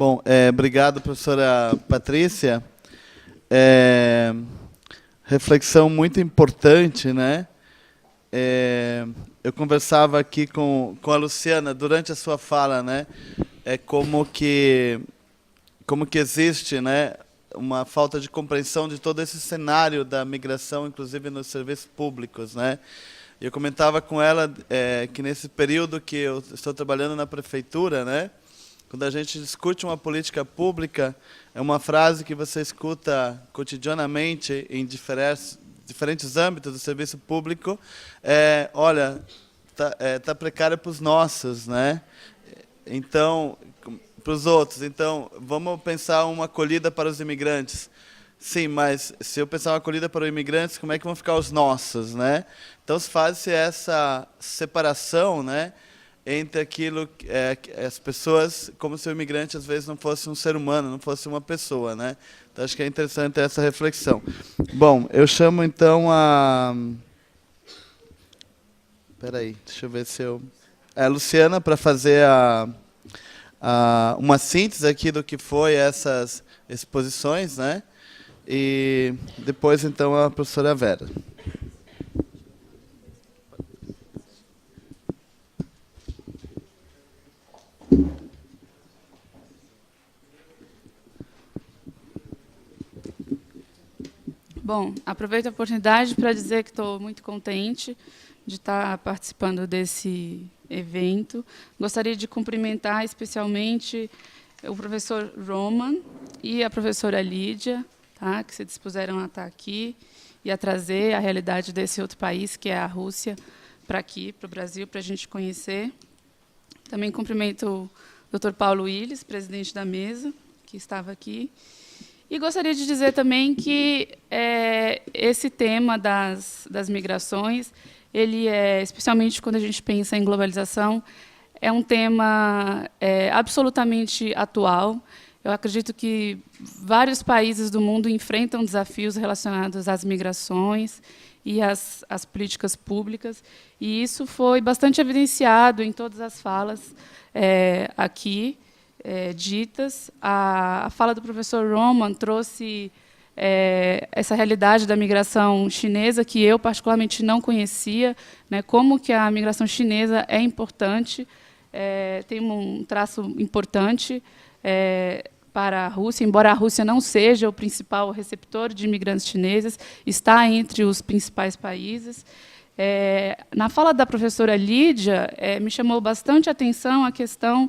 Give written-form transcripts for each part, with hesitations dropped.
Bom, obrigado, professora Patrícia. Reflexão muito importante, né? Eu conversava aqui com a Luciana durante a sua fala, né? Como que existe, né, uma falta de compreensão de todo esse cenário da migração, inclusive nos serviços públicos, né? Eu comentava com ela que nesse período que eu estou trabalhando na prefeitura, né, quando a gente discute uma política pública, é uma frase que você escuta cotidianamente em diferentes âmbitos do serviço público, olha, tá precário para os nossos, né? Então, para os outros. Então, vamos pensar uma acolhida para os imigrantes. Sim, mas se eu pensar uma acolhida para os imigrantes, como é que vão ficar os nossos, né? Então, se faz essa separação, né, entre aquilo as pessoas, como se o imigrante às vezes não fosse um ser humano, não fosse uma pessoa, né? Então, acho que é interessante essa reflexão. Bom, eu chamo então a... Espera aí, deixa eu ver se eu... A Luciana, para fazer uma síntese aqui do que foi essas exposições, né? E depois, então, a professora Vera. Bom, aproveito a oportunidade para dizer que estou muito contente de estar participando desse evento. Gostaria de cumprimentar especialmente o professor Roman e a professora Lídia, tá, que se dispuseram a estar aqui e a trazer a realidade desse outro país, que é a Rússia, para aqui, para o Brasil, para a gente conhecer. Também cumprimento o Dr. Paulo Willis, presidente da mesa, que estava aqui. E gostaria de dizer também que esse tema das migrações, ele especialmente quando a gente pensa em globalização, é um tema absolutamente atual. Eu acredito que vários países do mundo enfrentam desafios relacionados às migrações e às políticas públicas, e isso foi bastante evidenciado em todas as falas aqui ditas. A fala do professor Roman trouxe essa realidade da migração chinesa, que eu particularmente não conhecia, né, como que a migração chinesa é importante, tem um traço importante para a Rússia, embora a Rússia não seja o principal receptor de imigrantes chineses, está entre os principais países. Na fala da professora Lídia, me chamou bastante a atenção a questão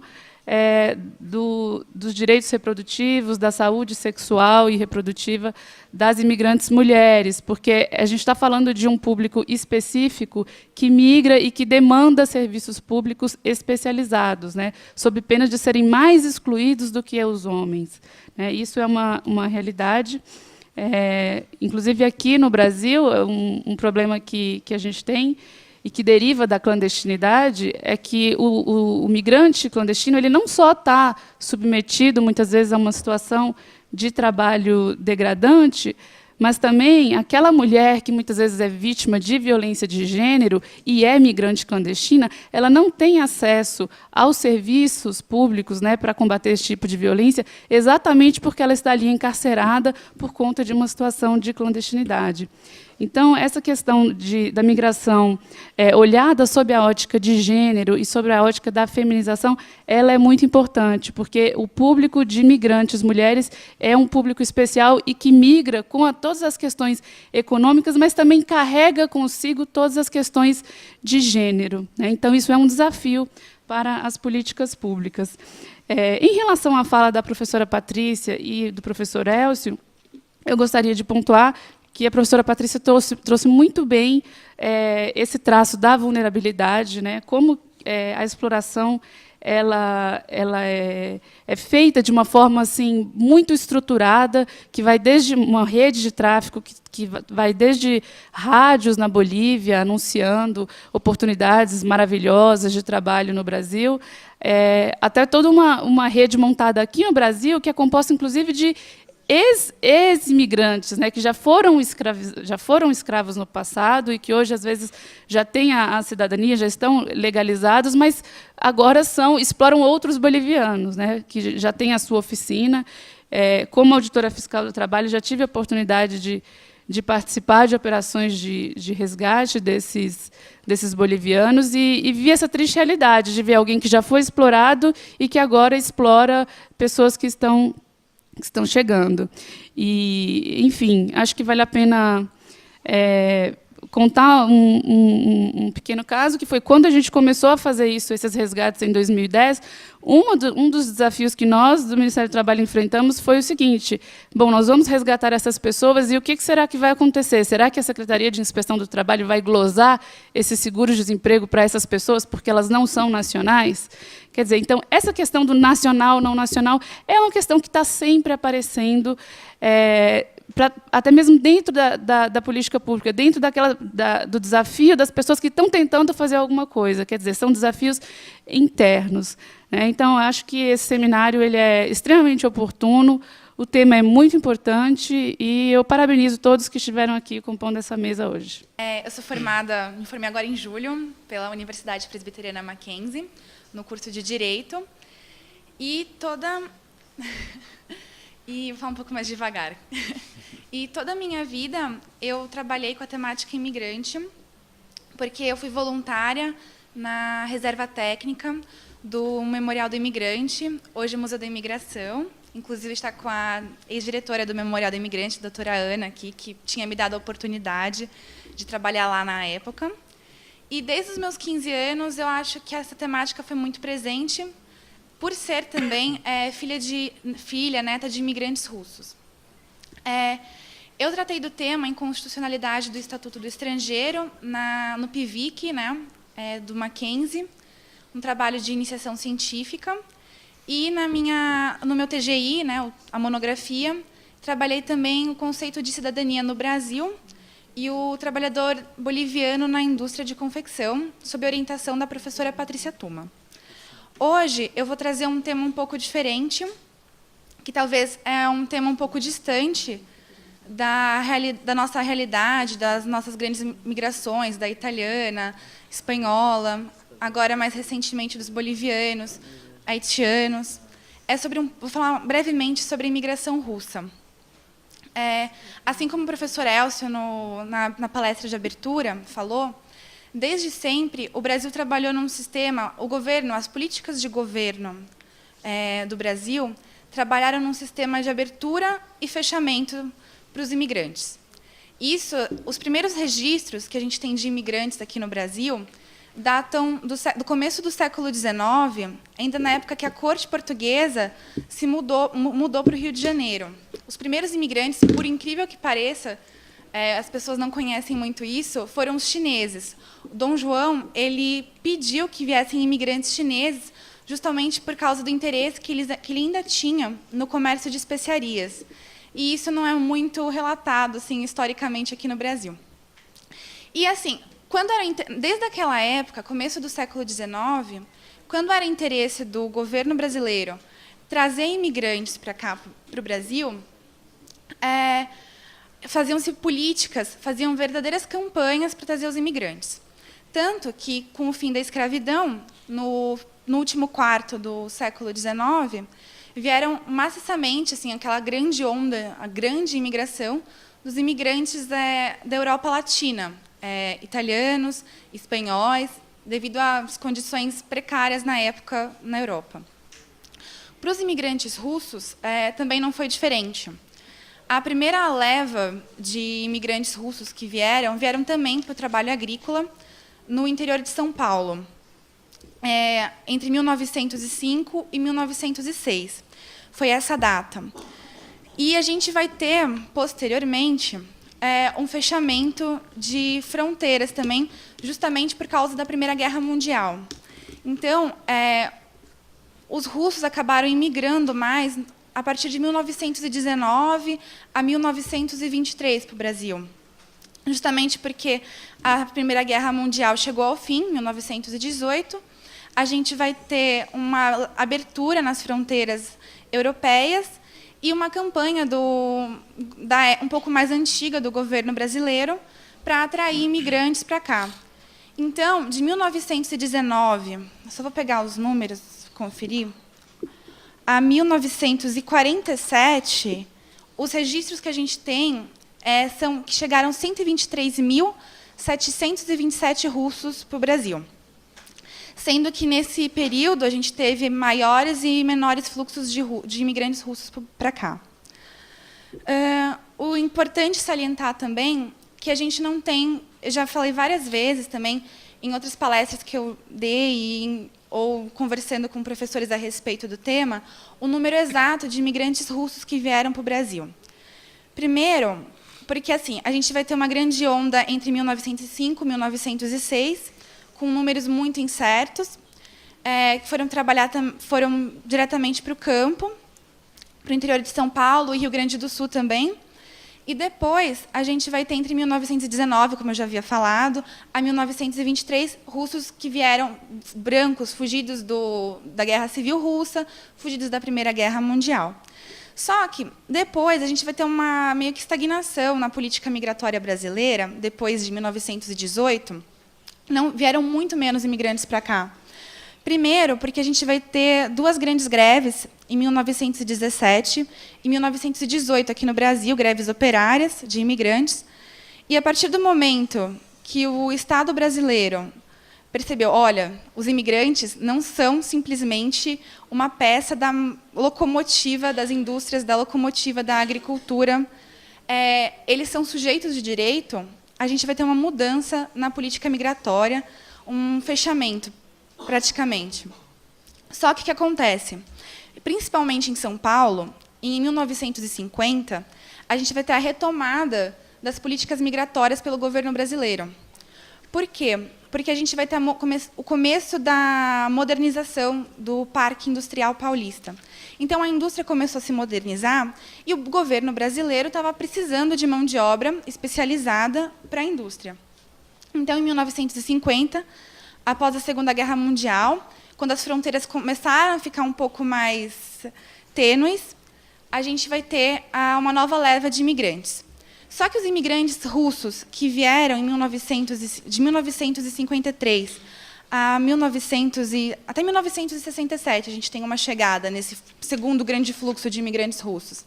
dos direitos reprodutivos, da saúde sexual e reprodutiva das imigrantes mulheres, porque a gente está falando de um público específico que migra e que demanda serviços públicos especializados, né, sob pena de serem mais excluídos do que os homens. Isso é uma realidade. Inclusive, aqui no Brasil, um problema que a gente tem e que deriva da clandestinidade é que o migrante clandestino ele não só está submetido, muitas vezes, a uma situação de trabalho degradante, mas também aquela mulher que muitas vezes é vítima de violência de gênero e é migrante clandestina, ela não tem acesso aos serviços públicos, né, para combater esse tipo de violência, exatamente porque ela está ali encarcerada por conta de uma situação de clandestinidade. Então, essa questão da migração olhada sob a ótica de gênero e sobre a ótica da feminização, ela é muito importante, porque o público de imigrantes mulheres é um público especial e que migra com todas as questões econômicas, mas também carrega consigo todas as questões de gênero, né? Então, isso é um desafio para as políticas públicas. Em relação à fala da professora Patrícia e do professor Elcio, eu gostaria de pontuar que a professora Patrícia trouxe muito bem esse traço da vulnerabilidade, né, como a exploração ela é feita de uma forma assim, muito estruturada, que vai desde uma rede de tráfico, que vai desde rádios na Bolívia, anunciando oportunidades maravilhosas de trabalho no Brasil, até toda uma rede montada aqui no Brasil, que é composta, inclusive, de ex-imigrantes, né, que já foram escravos no passado e que hoje, às vezes, já têm a cidadania, já estão legalizados, mas agora exploram outros bolivianos, né, que já têm a sua oficina. Como auditora fiscal do trabalho, já tive a oportunidade de participar de operações de resgate desses bolivianos e vi essa triste realidade de ver alguém que já foi explorado e que agora explora pessoas que estão chegando. E, enfim, acho que vale a pena contar um pequeno caso, que foi quando a gente começou a fazer esses resgates em 2010, um dos desafios que nós, do Ministério do Trabalho, enfrentamos foi o seguinte: bom, nós vamos resgatar essas pessoas e o que será que vai acontecer? Será que a Secretaria de Inspeção do Trabalho vai glosar esse seguro-desemprego para essas pessoas porque elas não são nacionais? Quer dizer, então, essa questão do nacional, não nacional, é uma questão que está sempre aparecendo, até mesmo dentro da política pública, dentro do desafio das pessoas que estão tentando fazer alguma coisa. Quer dizer, são desafios internos, né? Então, acho que esse seminário ele é extremamente oportuno, o tema é muito importante e eu parabenizo todos que estiveram aqui compondo essa mesa hoje. Eu sou me formei agora em julho pela Universidade Presbiteriana Mackenzie, no curso de Direito, e vou falar um pouco mais devagar. E toda a minha vida eu trabalhei com a temática imigrante, porque eu fui voluntária na reserva técnica do Memorial do Imigrante, hoje Museu da Imigração. Inclusive, está com a ex-diretora do Memorial do Imigrante, a doutora Ana, aqui, que tinha me dado a oportunidade de trabalhar lá na época. E desde os meus 15 anos, eu acho que essa temática foi muito presente, por ser também neta de imigrantes russos. Eu tratei do tema inconstitucionalidade do Estatuto do Estrangeiro no PIVIC, né, do Mackenzie, um trabalho de iniciação científica. E no meu TGI, né, a monografia, trabalhei também o conceito de cidadania no Brasil e o trabalhador boliviano na indústria de confecção, sob a orientação da professora Patrícia Tuma. Hoje, eu vou trazer um tema um pouco diferente, que talvez é um tema um pouco distante da nossa realidade, das nossas grandes migrações, da italiana, espanhola, agora, mais recentemente, dos bolivianos, haitianos. Vou falar brevemente sobre a imigração russa. Assim como o professor Elcio, na palestra de abertura, falou, desde sempre, o Brasil trabalhou num sistema, as políticas de governo do Brasil trabalharam num sistema de abertura e fechamento para os imigrantes. Os primeiros registros que a gente tem de imigrantes aqui no Brasil datam do começo do século XIX, ainda na época que a corte portuguesa se mudou para o Rio de Janeiro. Os primeiros imigrantes, por incrível que pareça, as pessoas não conhecem muito isso, foram os chineses. O Dom João ele pediu que viessem imigrantes chineses justamente por causa do interesse que ele ainda tinha no comércio de especiarias. E isso não é muito relatado assim, historicamente aqui no Brasil. E, assim, desde aquela época, começo do século XIX, quando era interesse do governo brasileiro trazer imigrantes para cá, para o Brasil, faziam-se políticas, faziam verdadeiras campanhas para trazer os imigrantes. Tanto que, com o fim da escravidão, no último quarto do século XIX, vieram maciçamente assim, aquela grande onda, a grande imigração dos imigrantes da Europa Latina, italianos, espanhóis, devido às condições precárias na época na Europa. Para os imigrantes russos, também não foi diferente. A primeira leva de imigrantes russos que vieram também para o trabalho agrícola no interior de São Paulo, entre 1905 e 1906. Foi essa data. E a gente vai ter, posteriormente, um fechamento de fronteiras também, justamente por causa da Primeira Guerra Mundial. Então, os russos acabaram imigrando mais a partir de 1919 a 1923 para o Brasil. Justamente porque a Primeira Guerra Mundial chegou ao fim, em 1918, a gente vai ter uma abertura nas fronteiras europeias e uma campanha um pouco mais antiga do governo brasileiro para atrair imigrantes para cá. Então, de 1919, só vou pegar os números, conferir, a 1947, os registros que a gente tem são que chegaram 123.727 russos para o Brasil. Sendo que, nesse período, a gente teve maiores e menores fluxos de imigrantes russos para cá. O importante salientar também que a gente não tem, eu já falei várias vezes também, em outras palestras que eu dei, ou conversando com professores a respeito do tema, o número exato de imigrantes russos que vieram para o Brasil. Primeiro, porque assim, a gente vai ter uma grande onda entre 1905 e 1906, com números muito incertos, que foram diretamente para o campo, para o interior de São Paulo e Rio Grande do Sul também. E depois, a gente vai ter, entre 1919, como eu já havia falado, a 1923, russos que vieram, brancos, fugidos da Guerra Civil Russa, fugidos da Primeira Guerra Mundial. Só que, depois, a gente vai ter uma meio que estagnação na política migratória brasileira, depois de 1918, vieram muito menos imigrantes para cá. Primeiro, porque a gente vai ter duas grandes greves, em 1917 e 1918, aqui no Brasil, greves operárias de imigrantes. E, a partir do momento que o Estado brasileiro percebeu, olha, os imigrantes não são simplesmente uma peça da locomotiva das indústrias, da locomotiva da agricultura, eles são sujeitos de direito, a gente vai ter uma mudança na política migratória, um fechamento, praticamente. Só que o que acontece? Principalmente em São Paulo, em 1950, a gente vai ter a retomada das políticas migratórias pelo governo brasileiro. Por quê? Porque a gente vai ter o começo da modernização do Parque Industrial Paulista. Então, a indústria começou a se modernizar e o governo brasileiro estava precisando de mão de obra especializada para a indústria. Então, em 1950, após a Segunda Guerra Mundial, quando as fronteiras começaram a ficar um pouco mais tênues, a gente vai ter uma nova leva de imigrantes. Só que os imigrantes russos que vieram de 1953 até 1967, a gente tem uma chegada nesse segundo grande fluxo de imigrantes russos.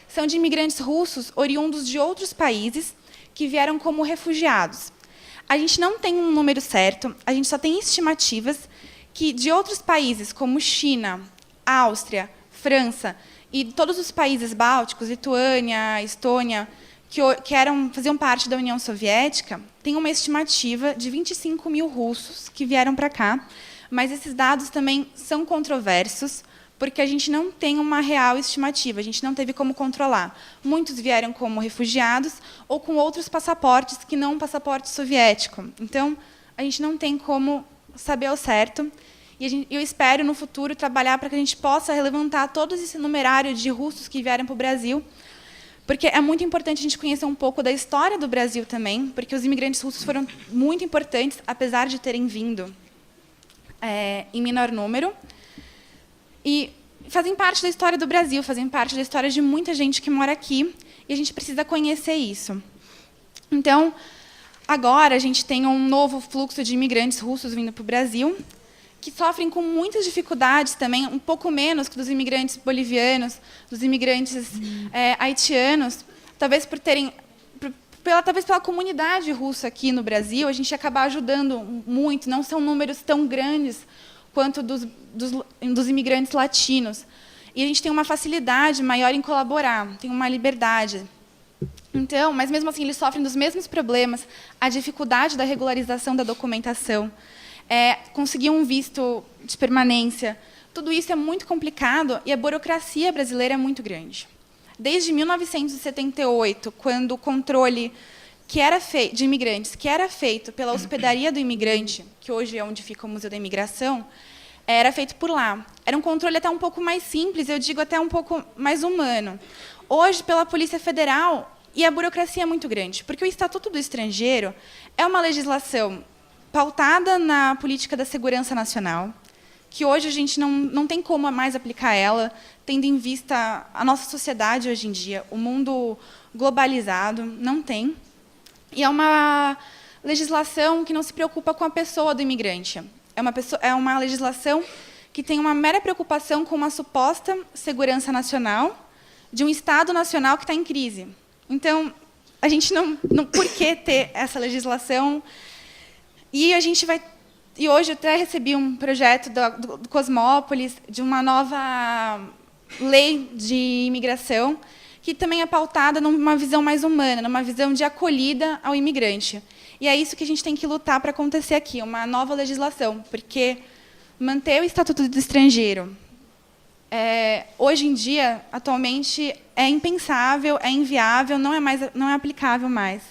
São de imigrantes russos oriundos de outros países que vieram como refugiados. A gente não tem um número certo, a gente só tem estimativas que de outros países, como China, Áustria, França e todos os países bálticos, Lituânia, Estônia, que faziam parte da União Soviética, tem uma estimativa de 25 mil russos que vieram para cá, mas esses dados também são controversos, porque a gente não tem uma real estimativa, a gente não teve como controlar. Muitos vieram como refugiados ou com outros passaportes que não um passaporte soviético. Então, a gente não tem como saber ao certo. E eu espero, no futuro, trabalhar para que a gente possa levantar todo esse numerário de russos que vieram para o Brasil, porque é muito importante a gente conhecer um pouco da história do Brasil também, porque os imigrantes russos foram muito importantes, apesar de terem vindo em menor número. E fazem parte da história do Brasil, fazem parte da história de muita gente que mora aqui, e a gente precisa conhecer isso. Então, agora a gente tem um novo fluxo de imigrantes russos vindo para o Brasil, que sofrem com muitas dificuldades também, um pouco menos que dos imigrantes bolivianos, dos imigrantes haitianos, talvez talvez pela comunidade russa aqui no Brasil, a gente acabar ajudando muito, não são números tão grandes quanto dos imigrantes latinos. E a gente tem uma facilidade maior em colaborar, tem uma liberdade. Então, mas mesmo assim eles sofrem dos mesmos problemas, a dificuldade da regularização da documentação, conseguir um visto de permanência, tudo isso é muito complicado e a burocracia brasileira é muito grande. Desde 1978, quando o controle de imigrantes, que era feito pela Hospedaria do Imigrante, que hoje é onde fica o Museu da Imigração, era feito por lá. Era um controle até um pouco mais simples, eu digo até um pouco mais humano. Hoje, pela Polícia Federal, e a burocracia é muito grande, porque o Estatuto do Estrangeiro é uma legislação pautada na política da segurança nacional, que hoje a gente não tem como mais aplicar ela, tendo em vista a nossa sociedade hoje em dia, o mundo globalizado, não tem. E é uma legislação que não se preocupa com a pessoa do imigrante. É uma legislação que tem uma mera preocupação com uma suposta segurança nacional de um Estado nacional que está em crise. Então, a gente não por que ter essa legislação? E a gente vai... E hoje eu até recebi um projeto do Cosmópolis, de uma nova lei de imigração, que também é pautada numa visão mais humana, numa visão de acolhida ao imigrante. E é isso que a gente tem que lutar para acontecer aqui, uma nova legislação, porque manter o Estatuto do Estrangeiro, hoje em dia, atualmente, é impensável, é inviável, não é aplicável mais.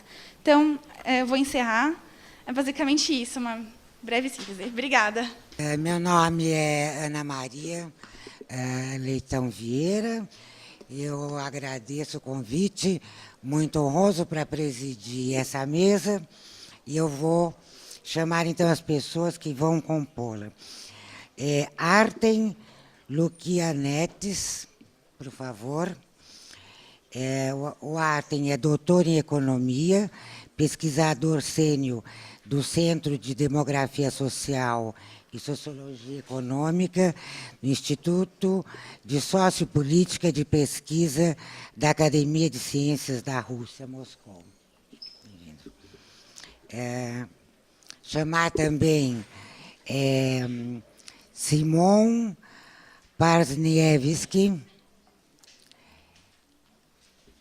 Então, eu vou encerrar. É basicamente isso, uma breve síntese. Obrigada. Meu nome é Ana Maria Leitão Vieira. Eu agradeço o convite, muito honroso para presidir essa mesa, e eu vou chamar, então, as pessoas que vão compô-la. Artem Luquianetes, por favor. O Artem é doutor em Economia, pesquisador sênior do Centro de Demografia Social e Sociologia Econômica, do Instituto de Sociopolítica de Pesquisa da Academia de Ciências da Rússia, Moscou. Chamar também Simon Parzniewski.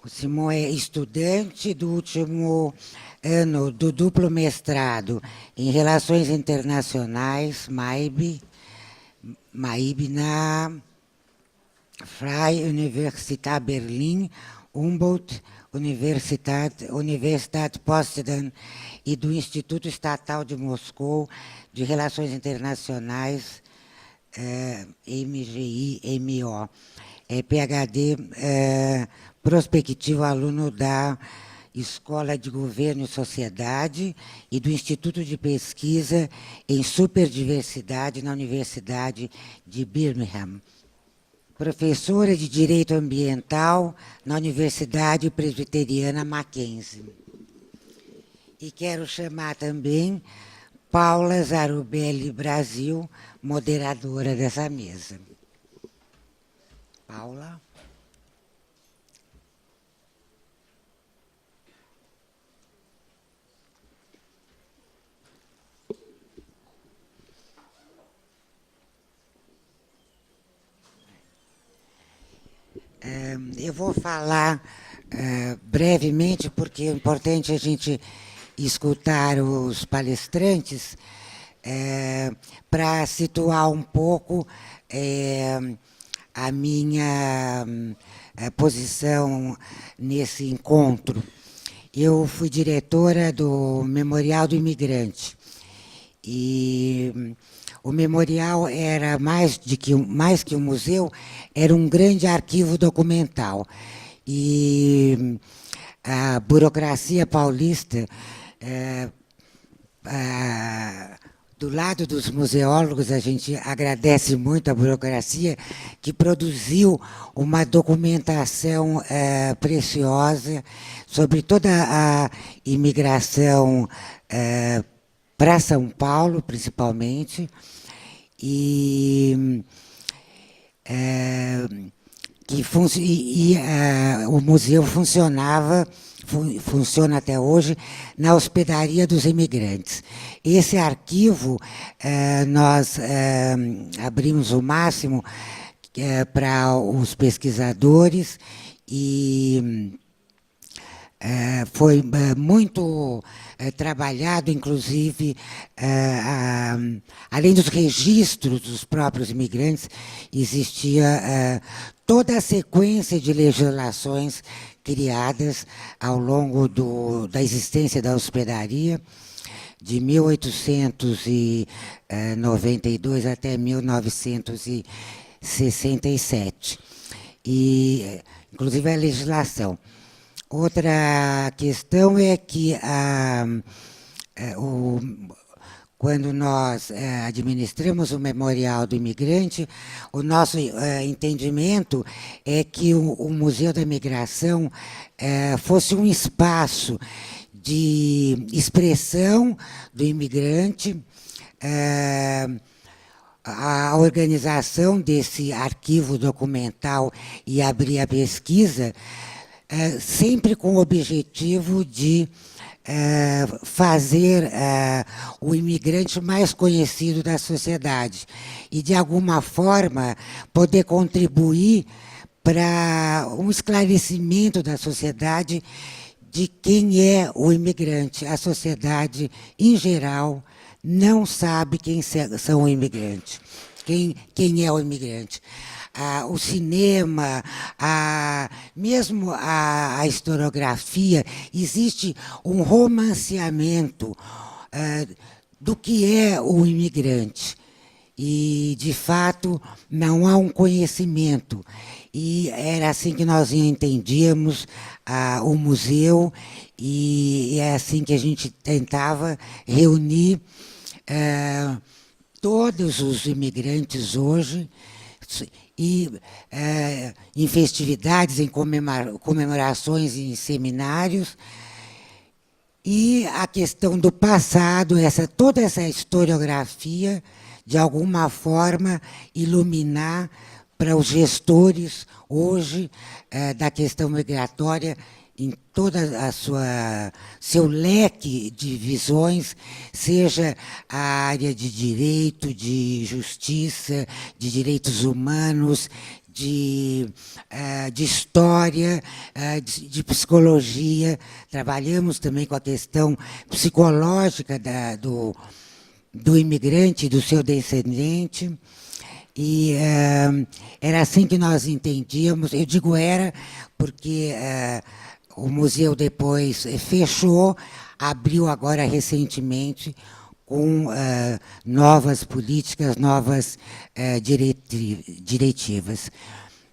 O Simon é estudante do último ano do duplo mestrado em Relações Internacionais, MAIB, na Freie Universität Berlin, Humboldt Universität Potsdam e do Instituto Estatal de Moscou de Relações Internacionais, MGI-MO. PhD prospectivo aluno da Escola de Governo e Sociedade e do Instituto de Pesquisa em Superdiversidade na Universidade de Birmingham. Professora de Direito Ambiental na Universidade Presbiteriana Mackenzie. E quero chamar também Paula Zarubelli Brasil, moderadora dessa mesa. Paula. Eu vou falar brevemente, porque é importante a gente escutar os palestrantes para situar um pouco a minha posição nesse encontro. Eu fui diretora do Memorial do Imigrante, e o memorial era mais que um museu, era um grande arquivo documental. E a burocracia paulista, do lado dos museólogos, a gente agradece muito a burocracia, que produziu uma documentação preciosa sobre toda a imigração para São Paulo, principalmente, e o museu funciona até hoje na hospedaria dos imigrantes. Esse arquivo nós abrimos o máximo para os pesquisadores, e foi muito trabalhado, inclusive, além dos registros dos próprios imigrantes, existia toda a sequência de legislações criadas ao longo da existência da hospedaria, de 1892 até 1967. E, inclusive, a legislação. Outra questão é que quando nós administramos o Memorial do Imigrante, o nosso entendimento é que o Museu da Imigração fosse um espaço de expressão do imigrante, a organização desse arquivo documental e abrir a pesquisa, sempre com o objetivo de fazer o imigrante mais conhecido da sociedade e, de alguma forma, poder contribuir para um esclarecimento da sociedade de quem é o imigrante. A sociedade, em geral, não sabe quem são o imigrante, quem é o imigrante. O cinema, mesmo a historiografia, existe um romanceamento do que é o imigrante. E, de fato, não há um conhecimento. E era assim que nós entendíamos o museu, e é assim que a gente tentava reunir todos os imigrantes hoje, e em festividades, em comemorações, em seminários. E a questão do passado, toda essa historiografia, de alguma forma, iluminar para os gestores hoje da questão migratória, em toda seu leque de visões, seja a área de direito, de justiça, de direitos humanos, de história, de psicologia. Trabalhamos também com a questão psicológica do imigrante, do seu descendente. E era assim que nós entendíamos. Eu digo era porque o museu depois fechou, abriu agora recentemente com novas políticas, novas diretivas.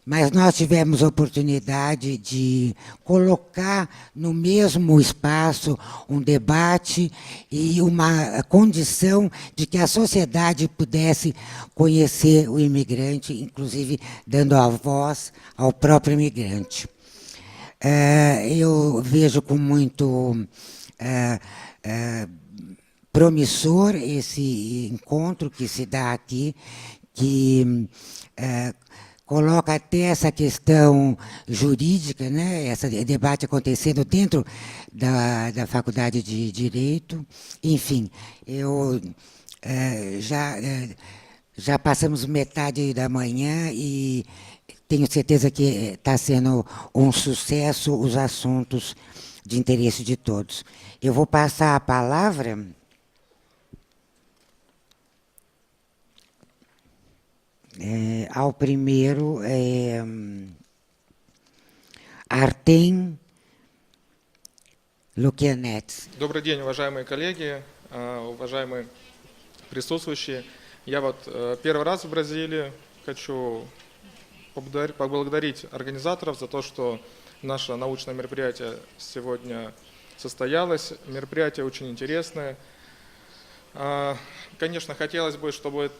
Mas nós tivemos a oportunidade de colocar no mesmo espaço um debate e uma condição de que a sociedade pudesse conhecer o imigrante, inclusive dando a voz ao próprio imigrante. Eu vejo com muito promissor esse encontro que se dá aqui, que coloca até essa questão jurídica, né? Esse debate acontecendo dentro da Faculdade de Direito. Enfim, já passamos metade da manhã e tenho certeza que está sendo um sucesso os assuntos de interesse de todos. Eu vou passar a palavra ao primeiro, Артем Лукьянец. Добрый день, уважаемые коллеги, уважаемые присутствующие. Я первый раз в Бразилии. Хочу поблагодарить организаторов за то, что наше научное мероприятие сегодня состоялось. Мероприятие очень интересное. Конечно, хотелось бы, чтобы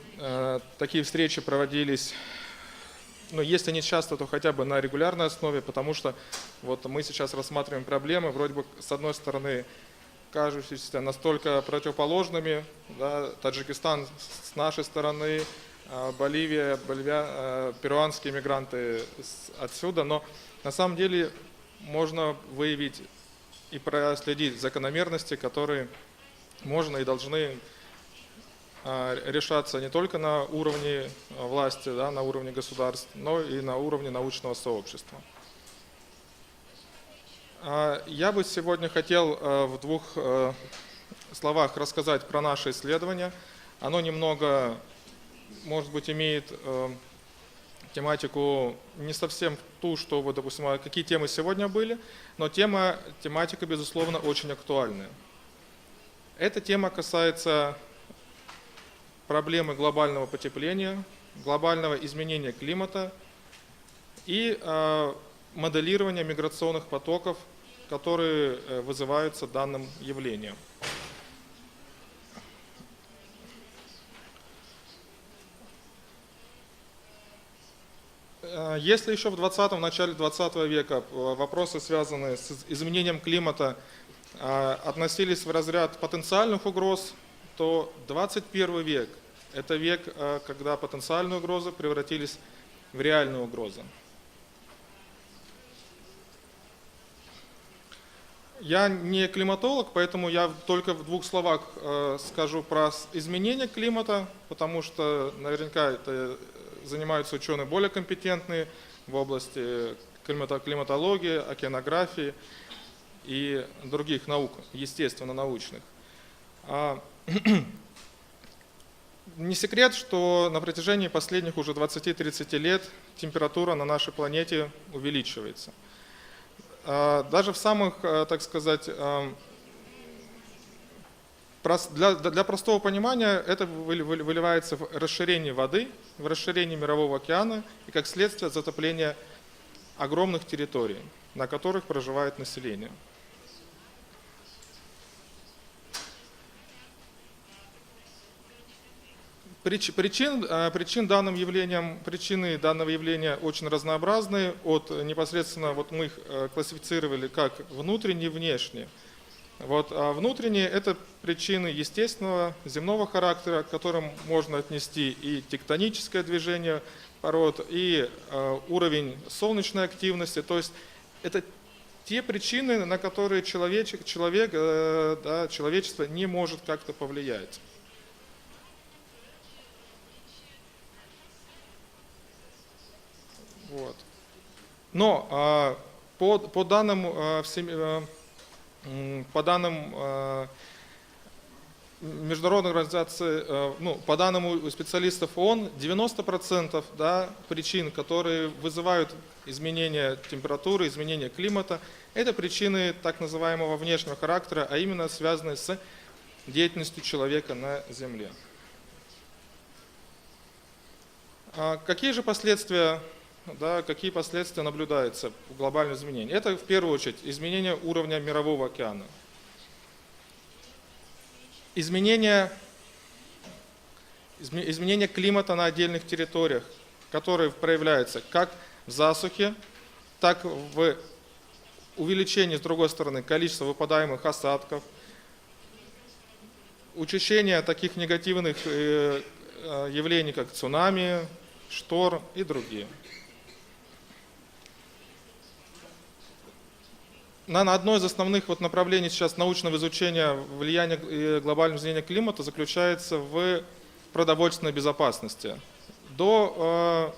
такие встречи проводились, если не часто, то хотя бы на регулярной основе, потому что мы сейчас рассматриваем проблемы, вроде бы, с одной стороны, кажущиеся настолько противоположными, да, Таджикистан с нашей стороны, Боливия, перуанские мигранты отсюда, но на самом деле можно выявить и проследить закономерности, которые можно и должны решаться не только на уровне власти, да, на уровне государств, но и на уровне научного сообщества. Я бы сегодня хотел в двух словах рассказать про наше исследование. Оно немного, может быть, имеет тематику не совсем ту, что, допустим, какие темы сегодня были, но тематика, безусловно, очень актуальная. Эта тема касается проблемы глобального потепления, глобального изменения климата и моделирования миграционных потоков, которые вызываются данным явлением. Если еще в начале 20 века вопросы, связанные с изменением климата, относились в разряд потенциальных угроз, то 21 век – это век, когда потенциальные угрозы превратились в реальные угрозы. Я не климатолог, поэтому я только в 2 словах скажу про изменение климата, потому что наверняка это занимаются ученые более компетентные в области климатологии, океанографии и других наук, естественно-научных. Не секрет, что на протяжении последних уже 20-30 лет температура на нашей планете увеличивается. Даже в самых, так сказать, для простого понимания это выливается в расширение воды, в расширение Мирового океана и, как следствие, затопление огромных территорий, на которых проживает население. Причины данного явления очень разнообразные. Непосредственно мы их классифицировали как внутренние и внешние. Внутренние – это причины естественного земного характера, к которым можно отнести и тектоническое движение пород, и уровень солнечной активности. То есть это те причины, на которые человечество не может как-то повлиять. Но по данным международной организации, по данным специалистов ООН, 90% причин, которые вызывают изменение температуры, изменение климата, это причины так называемого внешнего характера, а именно связанные с деятельностью человека на Земле. Какие же последствия наблюдаются в глобальном изменении? Это в первую очередь изменение уровня Мирового океана. Изменение климата на отдельных территориях, которые проявляются как в засухе, так в увеличении, с другой стороны, количества выпадаемых осадков, учащение таких негативных явлений, как цунами, шторм и другие. Одно из основных направлений сейчас научного изучения влияния глобального изменения климата заключается в продовольственной безопасности. До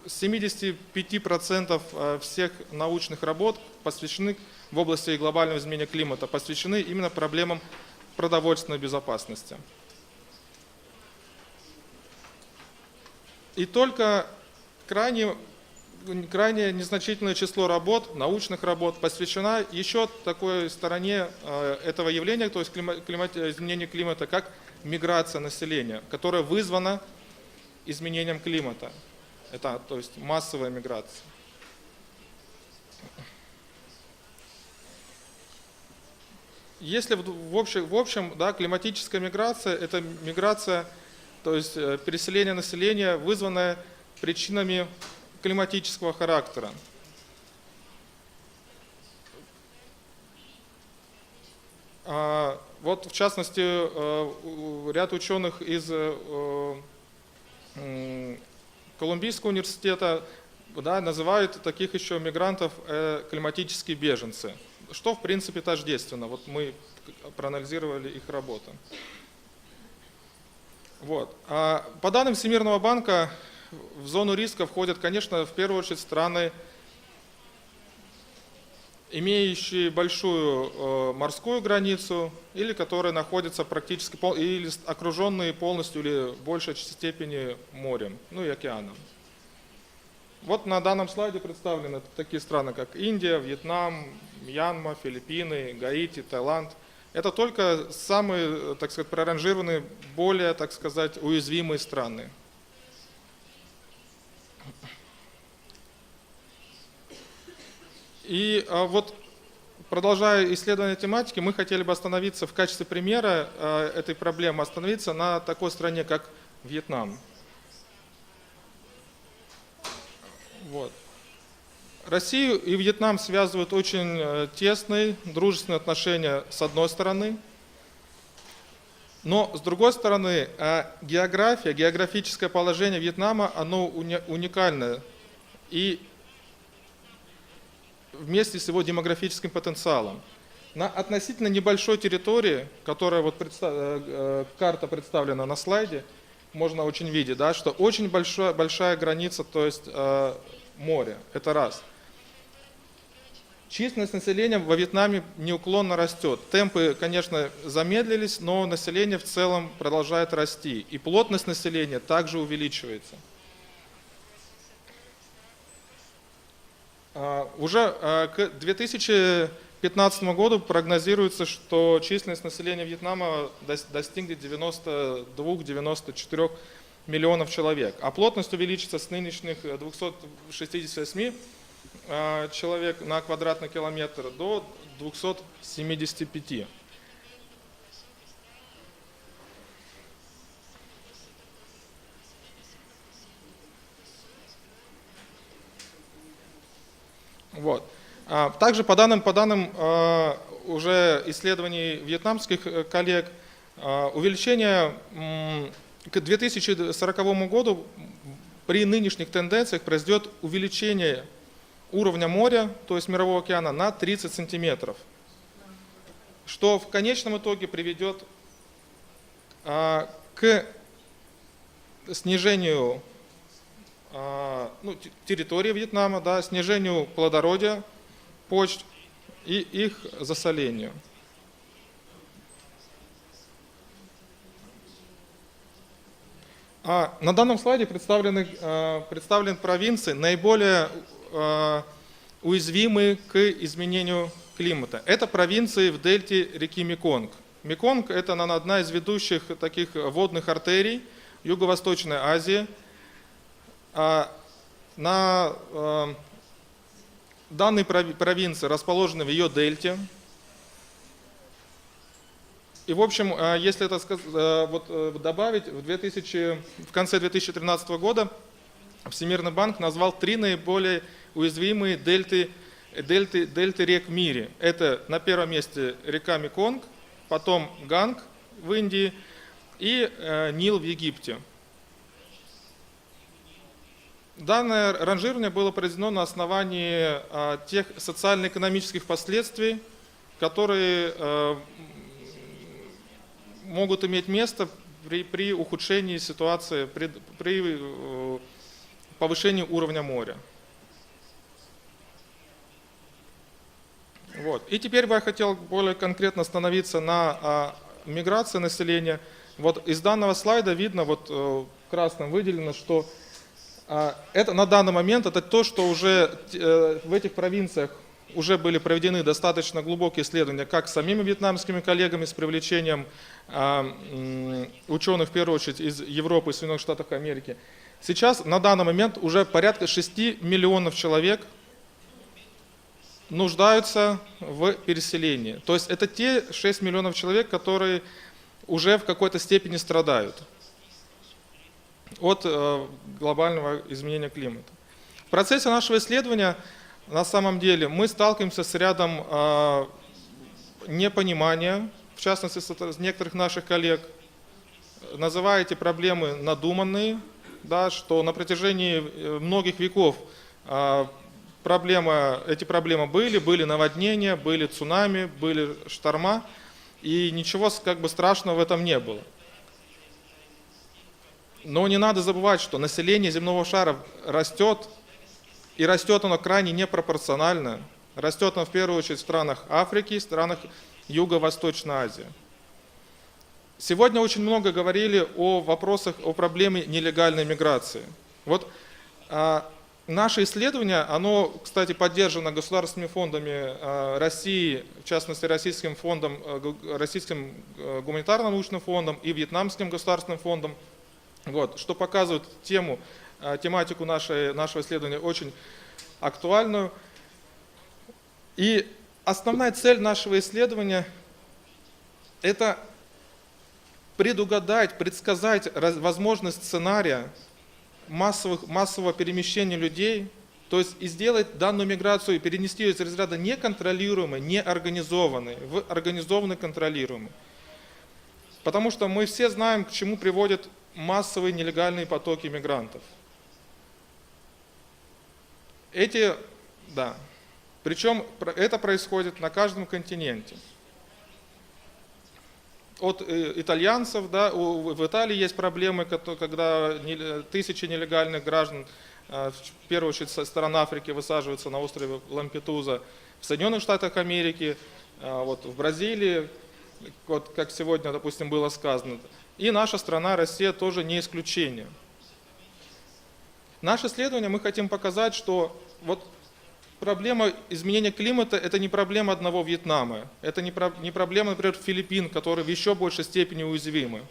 75% всех научных работ посвящены в области глобального изменения климата, посвящены именно проблемам продовольственной безопасности. И только крайне незначительное число научных работ посвящено еще такой стороне этого явления, то есть изменению климата, как миграция населения, которая вызвана изменением климата. Это, то есть, массовая миграция. Если в общем, климатическая миграция – это миграция, то есть переселение населения, вызванное причинами климатического характера. В частности, ряд ученых из Колумбийского университета называют таких еще мигрантов климатические беженцы, что в принципе тождественно. Мы проанализировали их работы. По данным Всемирного банка, в зону риска входят, конечно, в первую очередь страны, имеющие большую морскую границу или которые находятся практически или окруженные полностью или в большей степени морем, и океаном. На данном слайде представлены такие страны, как Индия, Вьетнам, Мьянма, Филиппины, Гаити, Таиланд. Это только самые, так сказать, проранжированные, более, так сказать, уязвимые страны. И продолжая исследование тематики, мы хотели бы остановиться в качестве примера этой проблемы, остановиться на такой стране, как Вьетнам. Вот. Россию и Вьетнам связывают очень тесные, дружественные отношения с одной стороны, но с другой стороны география, географическое положение Вьетнама, оно уникальное. И вместе с его демографическим потенциалом. На относительно небольшой территории, которая вот карта представлена на слайде, можно очень видеть, да, что очень большая граница, то есть море. Это раз. Численность населения во Вьетнаме неуклонно растет. Темпы, конечно, замедлились, но население в целом продолжает расти. И плотность населения также увеличивается. Уже к 2015 году прогнозируется, что численность населения Вьетнама достигнет 92-94 миллионов человек, а плотность увеличится с нынешних 268 человек на квадратный километр до 275. Вот. Также по данным уже исследований вьетнамских коллег, увеличение к 2040 году при нынешних тенденциях произойдет увеличение уровня моря, то есть Мирового океана, на 30 сантиметров, что в конечном итоге приведет к снижению территории Вьетнама, да, снижению плодородия почв и их засолению. На данном слайде представлены провинции, наиболее уязвимые к изменению климата. Это провинции в дельте реки Меконг. Меконг – это одна из ведущих таких водных артерий Юго-Восточной Азии. На данной провинции расположены в ее дельте. И, в общем, если это добавить, в конце 2013 года Всемирный банк назвал 3 наиболее уязвимые дельты рек в мире. Это на первом месте река Меконг, потом Ганг в Индии и Нил в Египте. Данное ранжирование было произведено на основании тех социально-экономических последствий, которые могут иметь место при ухудшении ситуации, при повышении уровня моря. Вот. И теперь бы я хотел более конкретно остановиться на миграции населения. Вот из данного слайда видно, вот красным выделено, что это на данный момент это то, что уже в этих провинциях уже были проведены достаточно глубокие исследования, как самими вьетнамскими коллегами с привлечением ученых, в первую очередь, из Европы и Соединенных Штатов Америки. Сейчас, на данный момент, уже порядка 6 миллионов человек нуждаются в переселении. То есть это те 6 миллионов человек, которые уже в какой-то степени страдают от глобального изменения климата. В процессе нашего исследования, на самом деле, мы сталкиваемся с рядом непонимания, в частности, с некоторых наших коллег, называя эти проблемы надуманные, да, что на протяжении многих веков эти проблемы были наводнения, были цунами, были шторма, и ничего страшного в этом не было. Но не надо забывать, что население земного шара растет, и растет оно крайне непропорционально. Растет оно в первую очередь в странах Африки, в странах Юго-Восточной Азии. Сегодня очень много говорили о вопросах, о проблеме нелегальной миграции. Вот наше исследование, оно, кстати, поддержано государственными фондами России, в частности, Российским гуманитарно-научным фондом и Вьетнамским государственным фондом. Вот, что показывает тематику нашего исследования очень актуальную. И основная цель нашего исследования – это предсказать возможность сценария массового перемещения людей То есть и сделать данную миграцию, перенести ее из разряда неконтролируемой, неорганизованной в организованный контролируемый. Потому что мы все знаем, к чему приводят массовые нелегальные потоки мигрантов. Причем это происходит на каждом континенте. От итальянцев, да, в Италии есть проблемы, когда тысячи нелегальных граждан, в первую очередь со стороны Африки, высаживаются на острове Лампедуза. В Соединенных Штатах Америки, вот в Бразилии, вот как сегодня, допустим, было сказано. И наша страна, Россия, тоже не исключение. Наше исследование мы хотим показать, что вот проблема изменения климата – это не проблема одного Вьетнама, это не проблема, например, Филиппин, которые в еще большей степени уязвимы.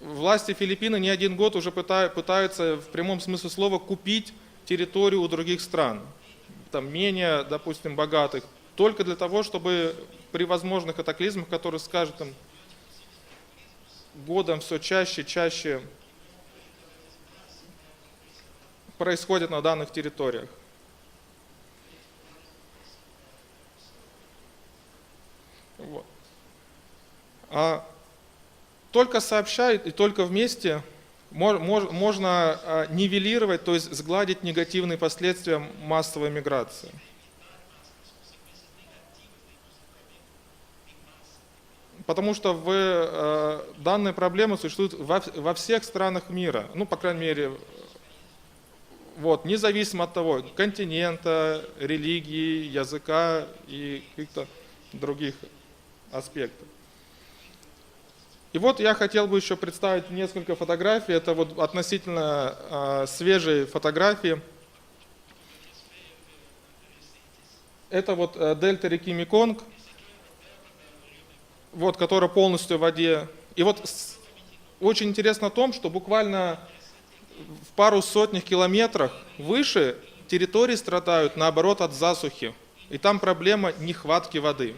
Власти Филиппин не один год уже пытаются в прямом смысле слова купить территорию у других стран, там, менее, допустим, богатых, только для того, чтобы при возможных катаклизмах, которые с каждым годом все чаще происходят на данных территориях. Вот. Только сообща и только вместе можно нивелировать, то есть сгладить негативные последствия массовой миграции. Потому что данные проблемы существуют во всех странах мира, ну, по крайней мере, вот, независимо от того, континента, религии, языка и каких-то других аспектов. И вот я хотел бы еще представить несколько фотографий. Это вот относительно свежие фотографии. Это вот дельта реки Меконг, вот, которая полностью в воде. И вот очень интересно в том, что буквально в пару сотнях километрах выше территории страдают, наоборот, от засухи. И там проблема нехватки воды.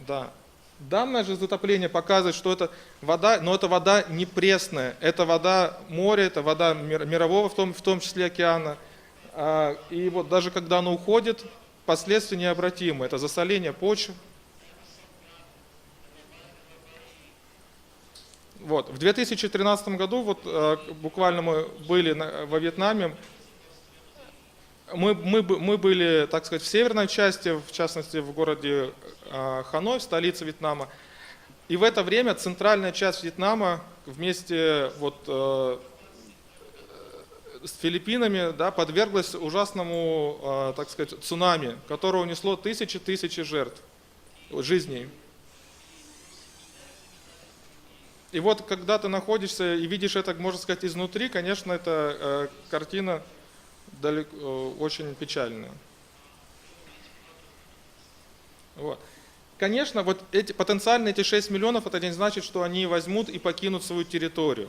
Да. Данное же затопление показывает, что это вода, но это вода не пресная, это вода моря, это вода мирового, в том числе океана. И вот даже когда оно уходит, последствия необратимы. Это засоление почв. Вот. В 2013 году, вот, буквально мы были во Вьетнаме, мы были, так сказать, в северной части, в частности в городе Ханой, в столице Вьетнама. И в это время центральная часть Вьетнама вместе вот, с Филиппинами, да, подверглась ужасному, так сказать, цунами, которое унесло тысячи жертв, жизней. И вот когда ты находишься и видишь это, можно сказать, изнутри, конечно, эта картина очень печальная. Вот. Конечно, вот потенциально эти 6 миллионов, это не значит, что они возьмут и покинут свою территорию.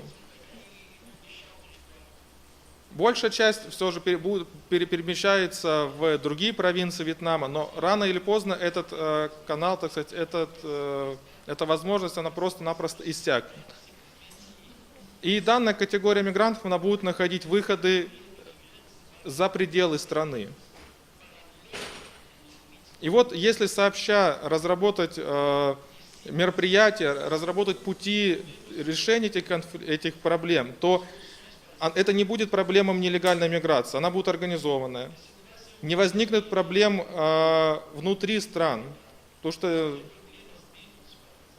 Большая часть все же перемещается в другие провинции Вьетнама, но рано или поздно этот канал, так сказать, эта возможность, она просто-напросто иссякнет. И данная категория мигрантов, она будет находить выходы за пределы страны. И вот если сообща разработать мероприятия, разработать пути решения этих проблем, то это не будет проблемой нелегальной миграции, она будет организованная. Не возникнет проблем внутри стран, потому что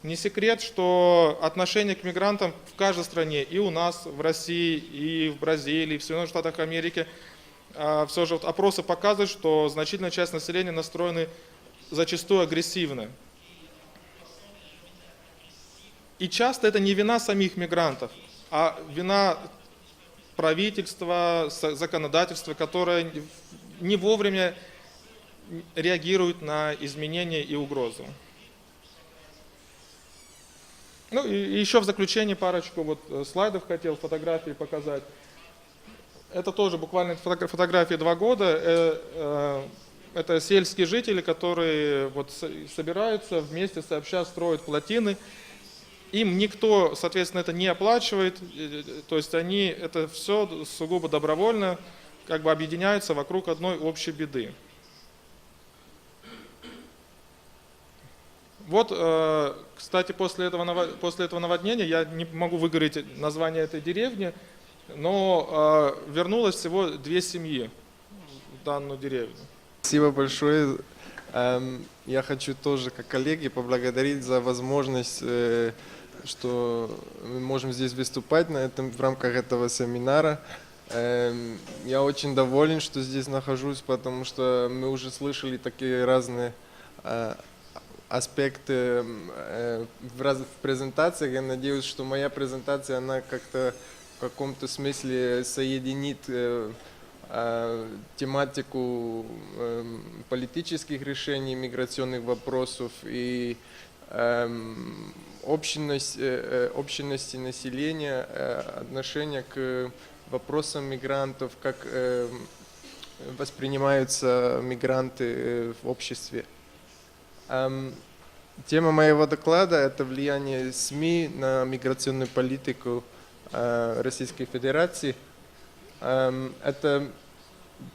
не секрет, что отношение к мигрантам в каждой стране, и у нас, в России, и в Бразилии, и в Соединенных Штатах Америки, все же вот опросы показывают, что значительная часть населения настроены зачастую агрессивно. И часто это не вина самих мигрантов, а вина правительства, законодательства, которое не вовремя реагирует на изменения и угрозы. Ну и еще в заключение парочку вот слайдов хотел, фотографии показать. Это тоже буквально фотографии 2 года. Это сельские жители, которые вот собираются вместе сообща строят плотины. им никто, соответственно, это не оплачивает, то есть они это все сугубо добровольно как бы объединяются вокруг одной общей беды. Вот, кстати, после этого наводнения, я не могу выговорить название этой деревни, но вернулось всего 2 семьи в данную деревню. Спасибо большое. Я хочу тоже, как коллеги, поблагодарить за возможность, что мы можем здесь выступать в рамках этого семинара. Я очень доволен, что здесь нахожусь, потому что мы уже слышали такие разные аспекты в презентациях. Я надеюсь, что моя презентация, она как-то в каком-то смысле соединит тематику политических решений миграционных вопросов и общности населения, отношения к вопросам мигрантов, как воспринимаются мигранты в обществе. Тема моего доклада – это влияние СМИ на миграционную политику Российской Федерации.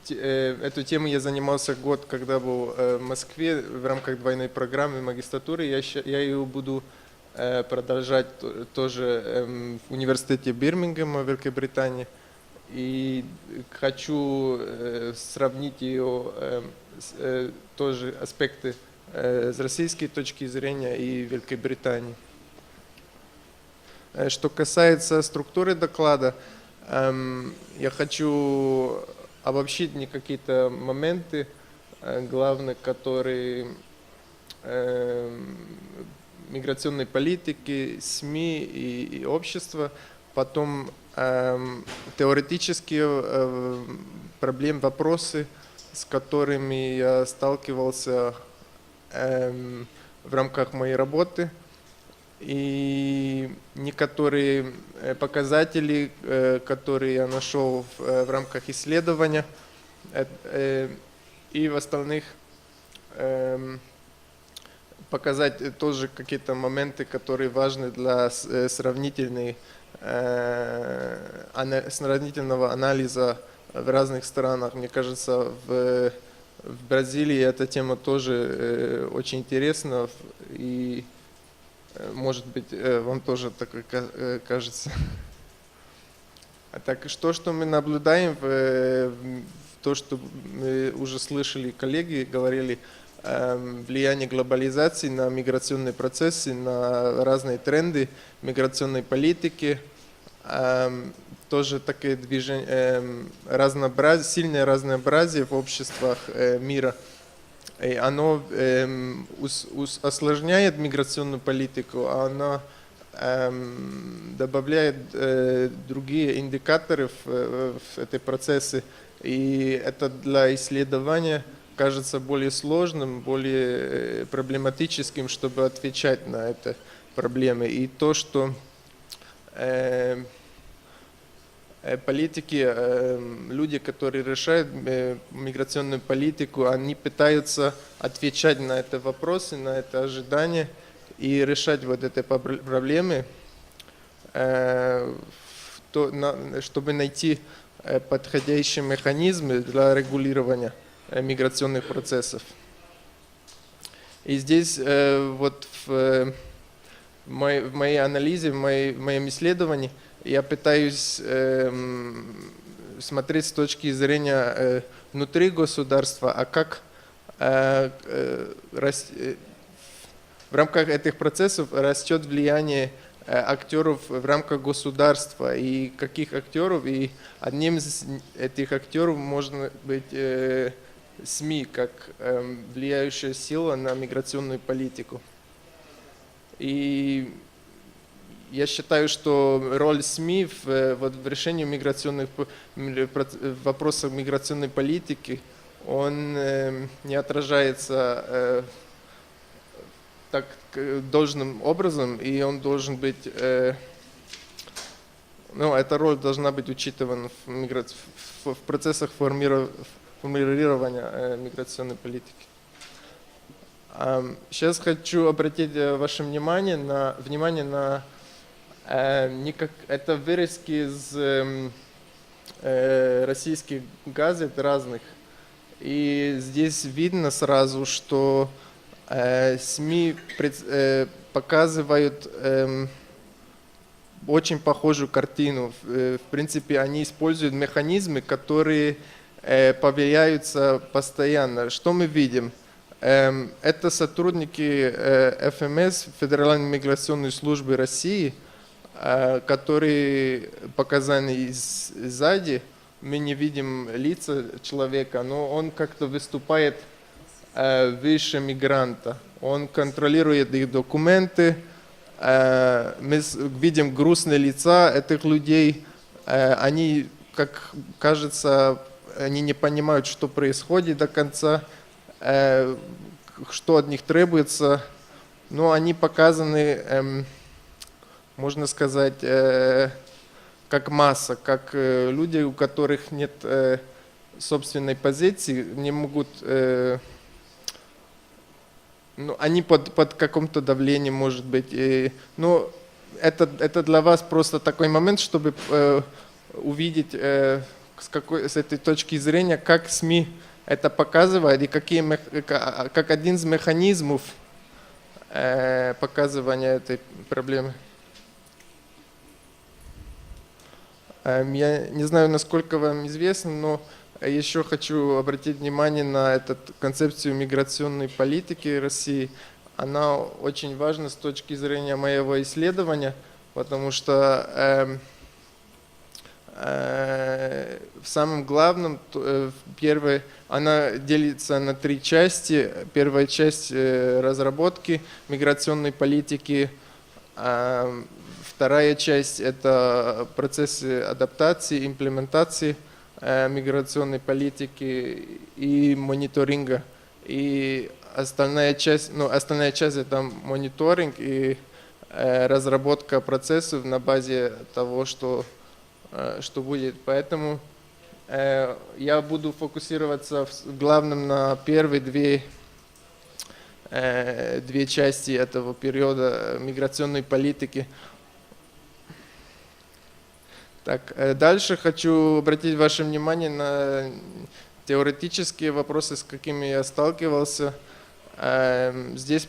Эту тему я занимался год, когда был в Москве в рамках двойной программы магистратуры. Я ее буду продолжать тоже в университете Бирмингема в Великобритании. И хочу сравнить ее тоже аспекты с российской точки зрения и Великобритании. Что касается структуры доклада, я хочу обобщить какие-то моменты главные, которые миграционной политики, СМИ и общества, потом теоретические проблемы, вопросы, с которыми я сталкивался в рамках моей работы, и некоторые показатели, которые я нашел в рамках исследования, и в остальных показать тоже какие-то моменты, которые важны для сравнительного анализа в разных странах. Мне кажется, в Бразилии эта тема тоже очень интересна, и может быть вам тоже так кажется. Так что мы наблюдаем, то, что мы уже слышали, коллеги говорили, влияние глобализации на миграционные процессы, на разные тренды миграционной политики, тоже такое движение, сильное разнообразие в обществах мира. И оно осложняет миграционную политику, а оно добавляет другие индикаторы в эти процессы. И это для исследования кажется более сложным, более проблематическим, чтобы отвечать на эти проблемы. И то, что политики, люди, которые решают миграционную политику, они пытаются отвечать на эти вопросы, на это ожидание и решать вот эти проблемы, чтобы найти подходящие механизмы для регулирования миграционных процессов. И здесь вот в моей анализе, в моем исследовании я пытаюсь смотреть с точки зрения внутри государства, а как в рамках этих процессов растет влияние актеров в рамках государства, и каких актеров, и одним из этих актеров может быть СМИ, как влияющая сила на миграционную политику. И я считаю, что роль СМИ в решении вопросов миграционной политики, он не отражается так должным образом, и он должен быть, эта роль должна быть учитывана в процессах формулирования миграционной политики. Сейчас хочу обратить ваше внимание на это вырезки из российских газет разных. И здесь видно сразу, что СМИ показывают очень похожую картину. В принципе, они используют механизмы, которые повторяются постоянно. Что мы видим? Это сотрудники ФМС, Федеральной миграционной службы России, которые показаны сзади. Мы не видим лица человека, но он как-то выступает выше мигранта. Он контролирует их документы. Мы видим грустные лица этих людей. Они, как кажется, они не понимают, что происходит до конца, что от них требуется. Но они показаны, можно сказать, как масса, как люди, у которых нет собственной позиции, не могут, они под каким-то давлением, может быть. Но это для вас просто такой момент, чтобы увидеть с этой точки зрения, как СМИ это показывает и как один из механизмов показывания этой проблемы. Я не знаю, насколько вам известно, но еще хочу обратить внимание на эту концепцию миграционной политики России. Она очень важна с точки зрения моего исследования, потому что в самом главном, она делится на 3 части. Первая часть разработки миграционной политики, вторая часть это процессы адаптации, имплементации миграционной политики и мониторинга. И остальная часть это мониторинг и разработка процессов на базе того, что будет. Поэтому я буду фокусироваться в главном на первые две части этого периода миграционной политики. Так, дальше хочу обратить ваше внимание на теоретические вопросы, с какими я сталкивался. Здесь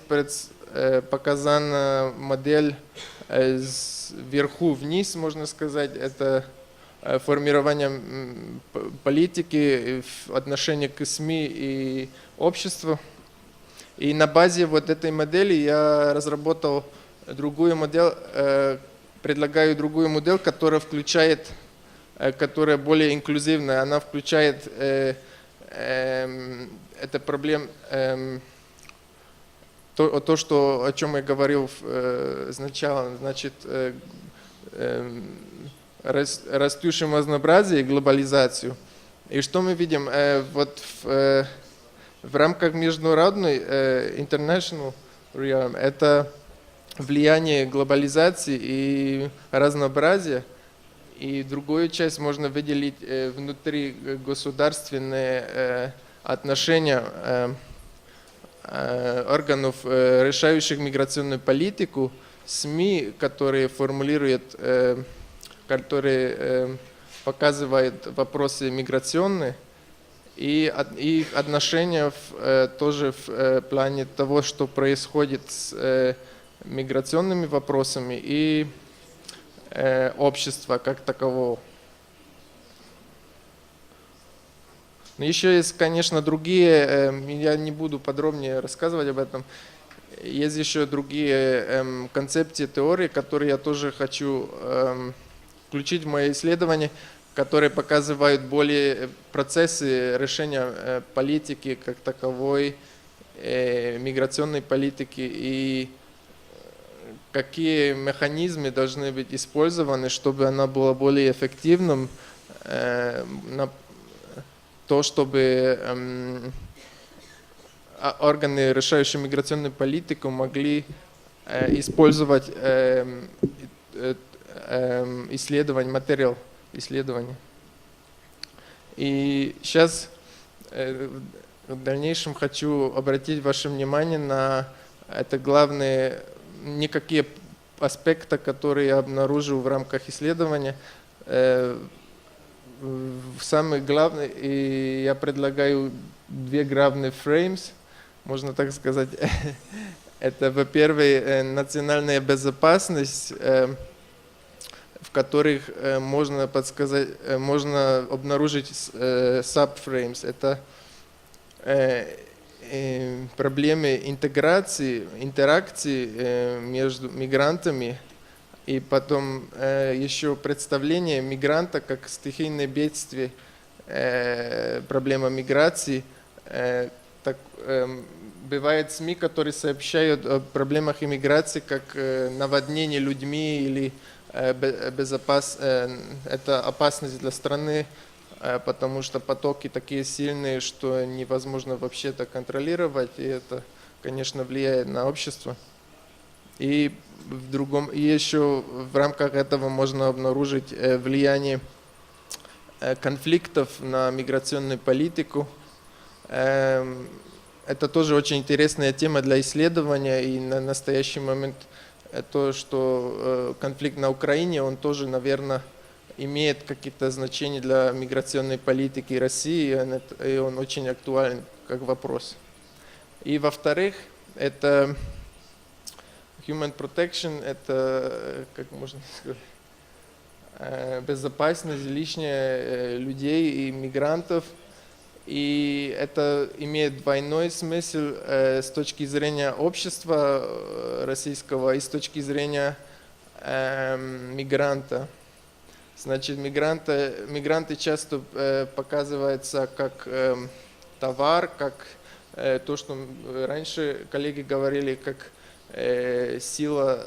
показана модель сверху вниз, можно сказать. Это формирование политики в отношении к СМИ и обществу. И на базе вот этой модели я разработал другую модель, предлагаю другую модель, которая более инклюзивная. Она включает это проблем, о чем я говорил сначала, значит, растущее разнообразие и глобализацию. И что мы видим? Вот в рамках международной international realm это влияние глобализации и разнообразия. И другую часть можно выделить внутри государственные отношения органов, решающих миграционную политику, СМИ, которые формулируют, которые показывают вопросы миграционные, и их отношения тоже в плане того, что происходит с миграционными вопросами и общества как такового. Но еще есть, конечно, другие, я не буду подробнее рассказывать об этом, есть еще другие концепции, теории, которые я тоже хочу включить в мое исследование, которые показывают более процессы решения политики как таковой, миграционной политики и какие механизмы должны быть использованы, чтобы она была более эффективным, то, чтобы органы, решающие миграционную политику, могли использовать материал исследования. И сейчас в дальнейшем хочу обратить ваше внимание на это главные никакие аспекты, которые я обнаружил в рамках исследования. Самый главный, и я предлагаю две главные фреймс, можно так сказать. Это, во-первых, национальная безопасность, в которых можно подсказать, можно обнаружить subframes. Это проблемы интеграции, интеракции между мигрантами, и потом еще представление мигранта как стихийное бедствие, проблема миграции. Бывают СМИ, которые сообщают о проблемах иммиграции как наводнение людьми или это опасность для страны, потому что потоки такие сильные, что невозможно вообще это контролировать, и это, конечно, влияет на общество. И еще в рамках этого можно обнаружить влияние конфликтов на миграционную политику. Это тоже очень интересная тема для исследования, и на настоящий момент то, что конфликт на Украине, он тоже, наверное, имеет какие-то значения для миграционной политики России, и он очень актуален как вопрос. И во-вторых, это human protection, это, как можно сказать, безопасность лишняя людей и мигрантов. И это имеет двойной смысл с точки зрения общества российского и с точки зрения мигранта. Значит, мигранты часто показываются как товар, как то, что раньше коллеги говорили, как сила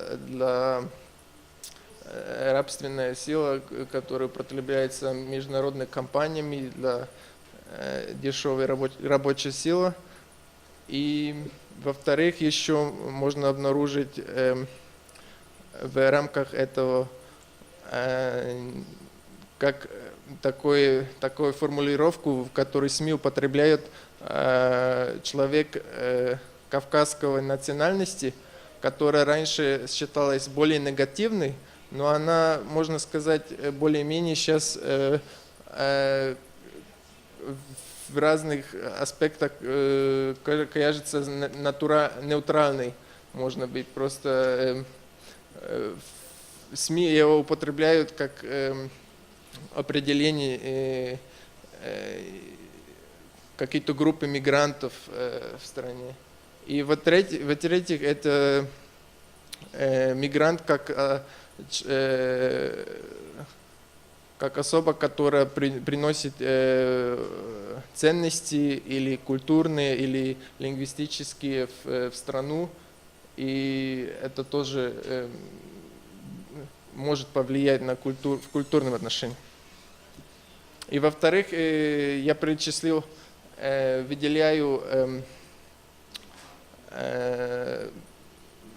рабственная сила, которая употребляется международными компаниями для дешевой рабочей силы. И во-вторых, еще можно обнаружить в рамках этого как такую формулировку, в которой СМИ употребляют человек кавказской национальности, которая раньше считалась более негативной, но она, можно сказать, более-менее сейчас в разных аспектах кажется нейтральной, можно быть. Просто СМИ его употребляют как определение какие-то группы мигрантов в стране. И в-третьих, это мигрант как особа, которая приносит ценности или культурные, или лингвистические в страну, и это тоже может повлиять на в культурном отношении. И во-вторых, я причислил, выделяю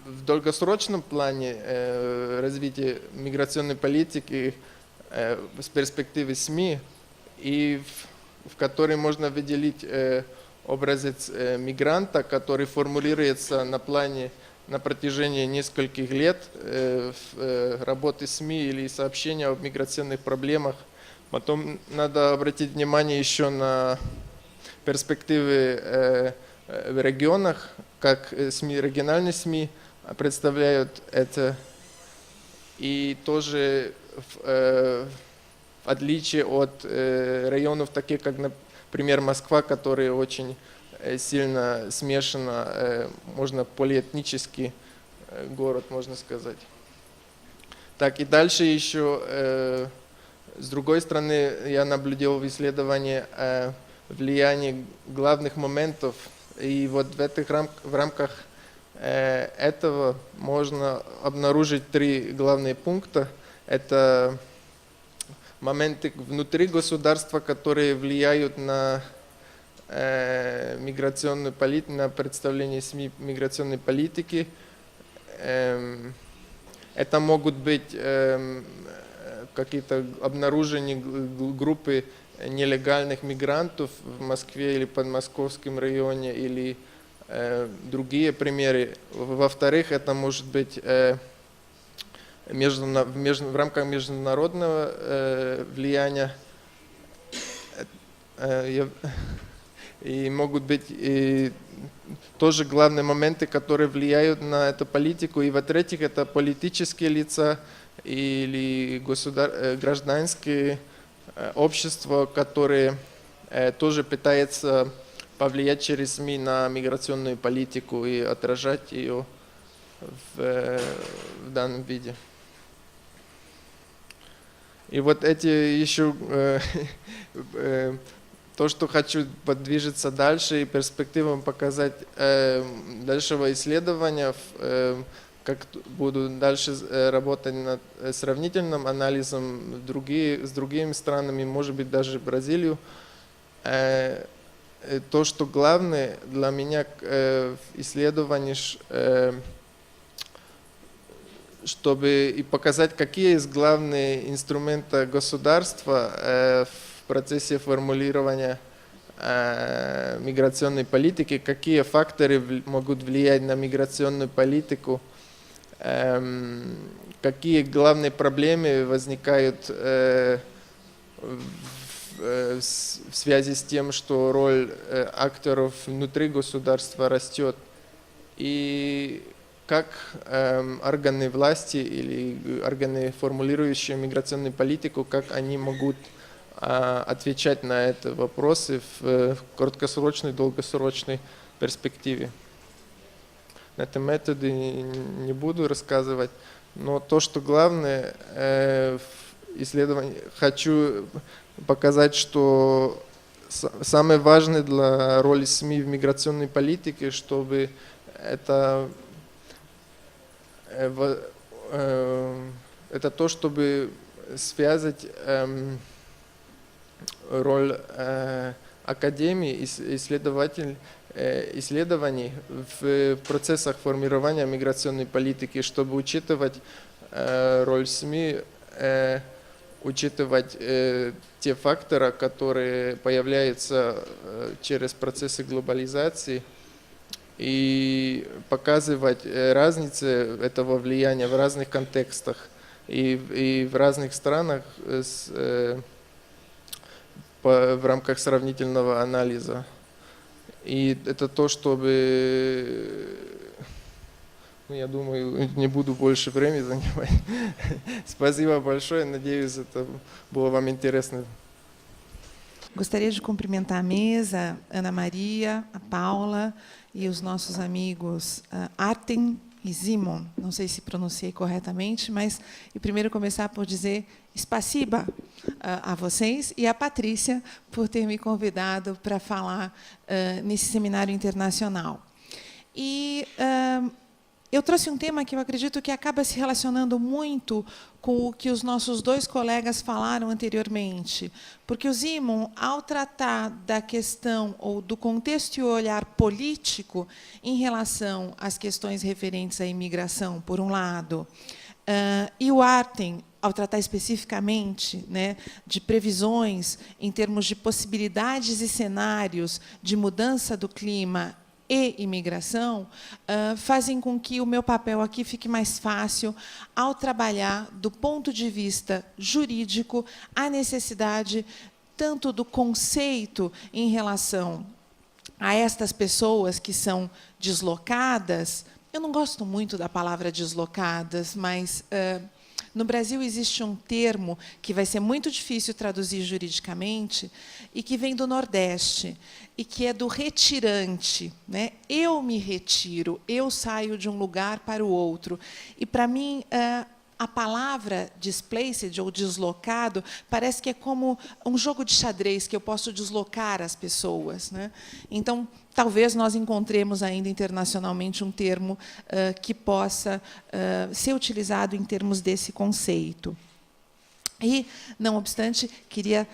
в долгосрочном плане развития миграционной политики с перспективы СМИ, и в которой можно выделить образец мигранта, который формулируется на протяжении нескольких лет работы СМИ или сообщения об миграционных проблемах. Потом надо обратить внимание еще на перспективы в регионах, как СМИ, региональные СМИ представляют это, и тоже в отличие от районов, таких как, например, Москва, которые очень сильно смешано, можно полиэтнический город, можно сказать. Так, и дальше еще, с другой стороны, я наблюдал в исследовании влияние главных моментов, и вот в рамках этого можно обнаружить три главные пункта. Это моменты внутри государства, которые влияют на миграционную политику, на представление СМИ миграционной политики. Это могут быть какие-то обнаружения группы нелегальных мигрантов в Москве или подмосковском районе, или другие примеры. Во-вторых, это может быть в рамках международного влияния, и могут быть и тоже главные моменты, которые влияют на эту политику. И в-третьих, это политические лица или гражданские общества, которые тоже пытаются повлиять через СМИ на миграционную политику и отражать ее в данном виде. И вот эти еще то, что хочу подвижиться дальше и перспективам показать дальшего исследования, как буду дальше работать над сравнительным анализом с другими странами, может быть, даже Бразилию. То, что главное для меня в исследовании, чтобы и показать, какие есть главные инструменты государства в процессе формулирования миграционной политики, какие факторы могут влиять на миграционную политику, какие главные проблемы возникают в связи с тем, что роль акторов внутри государства растет, и как органы власти или органы, формулирующие миграционную политику, как они могут отвечать на эти вопросы в краткосрочной, долгосрочной перспективе. На этом методе не буду рассказывать, но то, что главное в исследовании, хочу показать, что самое важное для роли СМИ в миграционной политике, чтобы это то, чтобы связать роль академии, исследований в процессах формирования миграционной политики, чтобы учитывать роль СМИ, учитывать те факторы, которые появляются через процессы глобализации, и показывать разницы этого влияния в разных контекстах и в разных странах в рамках сравнительного анализа. И это то, чтобы, я думаю, не буду больше времени занимать. Спасибо большое, надеюсь, это было вам интересно. Gostaria de cumprimentar a mesa, Ana Maria, a Paula e os nossos amigos Artem e Simon. Não sei se pronunciei corretamente, mas e primeiro começar por dizer spasiba a vocês e a Patrícia por ter me convidado para falar nesse seminário internacional. E eu trouxe um tema que eu acredito que acaba se relacionando muito com o que os nossos dois colegas falaram anteriormente, porque o Simon, ao tratar da questão ou do contexto e olhar político em relação às questões referentes à imigração, por um lado, e o Artem, ao tratar especificamente, né, de previsões em termos de possibilidades e cenários de mudança do clima e imigração, fazem com que o meu papel aqui fique mais fácil ao trabalhar do ponto de vista jurídico a necessidade tanto do conceito em relação a estas pessoas que são deslocadas. Eu não gosto muito da palavra deslocadas, mas no Brasil existe um termo que vai ser muito difícil traduzir juridicamente e que vem do Nordeste e que é do retirante, né? Eu me retiro, eu saio de um lugar para o outro. E, para mim, a palavra displaced ou deslocado parece que é como um jogo de xadrez, que eu posso deslocar as pessoas, né? Então, talvez nós encontremos ainda internacionalmente um termo que possa ser utilizado em termos desse conceito. E, não obstante, queria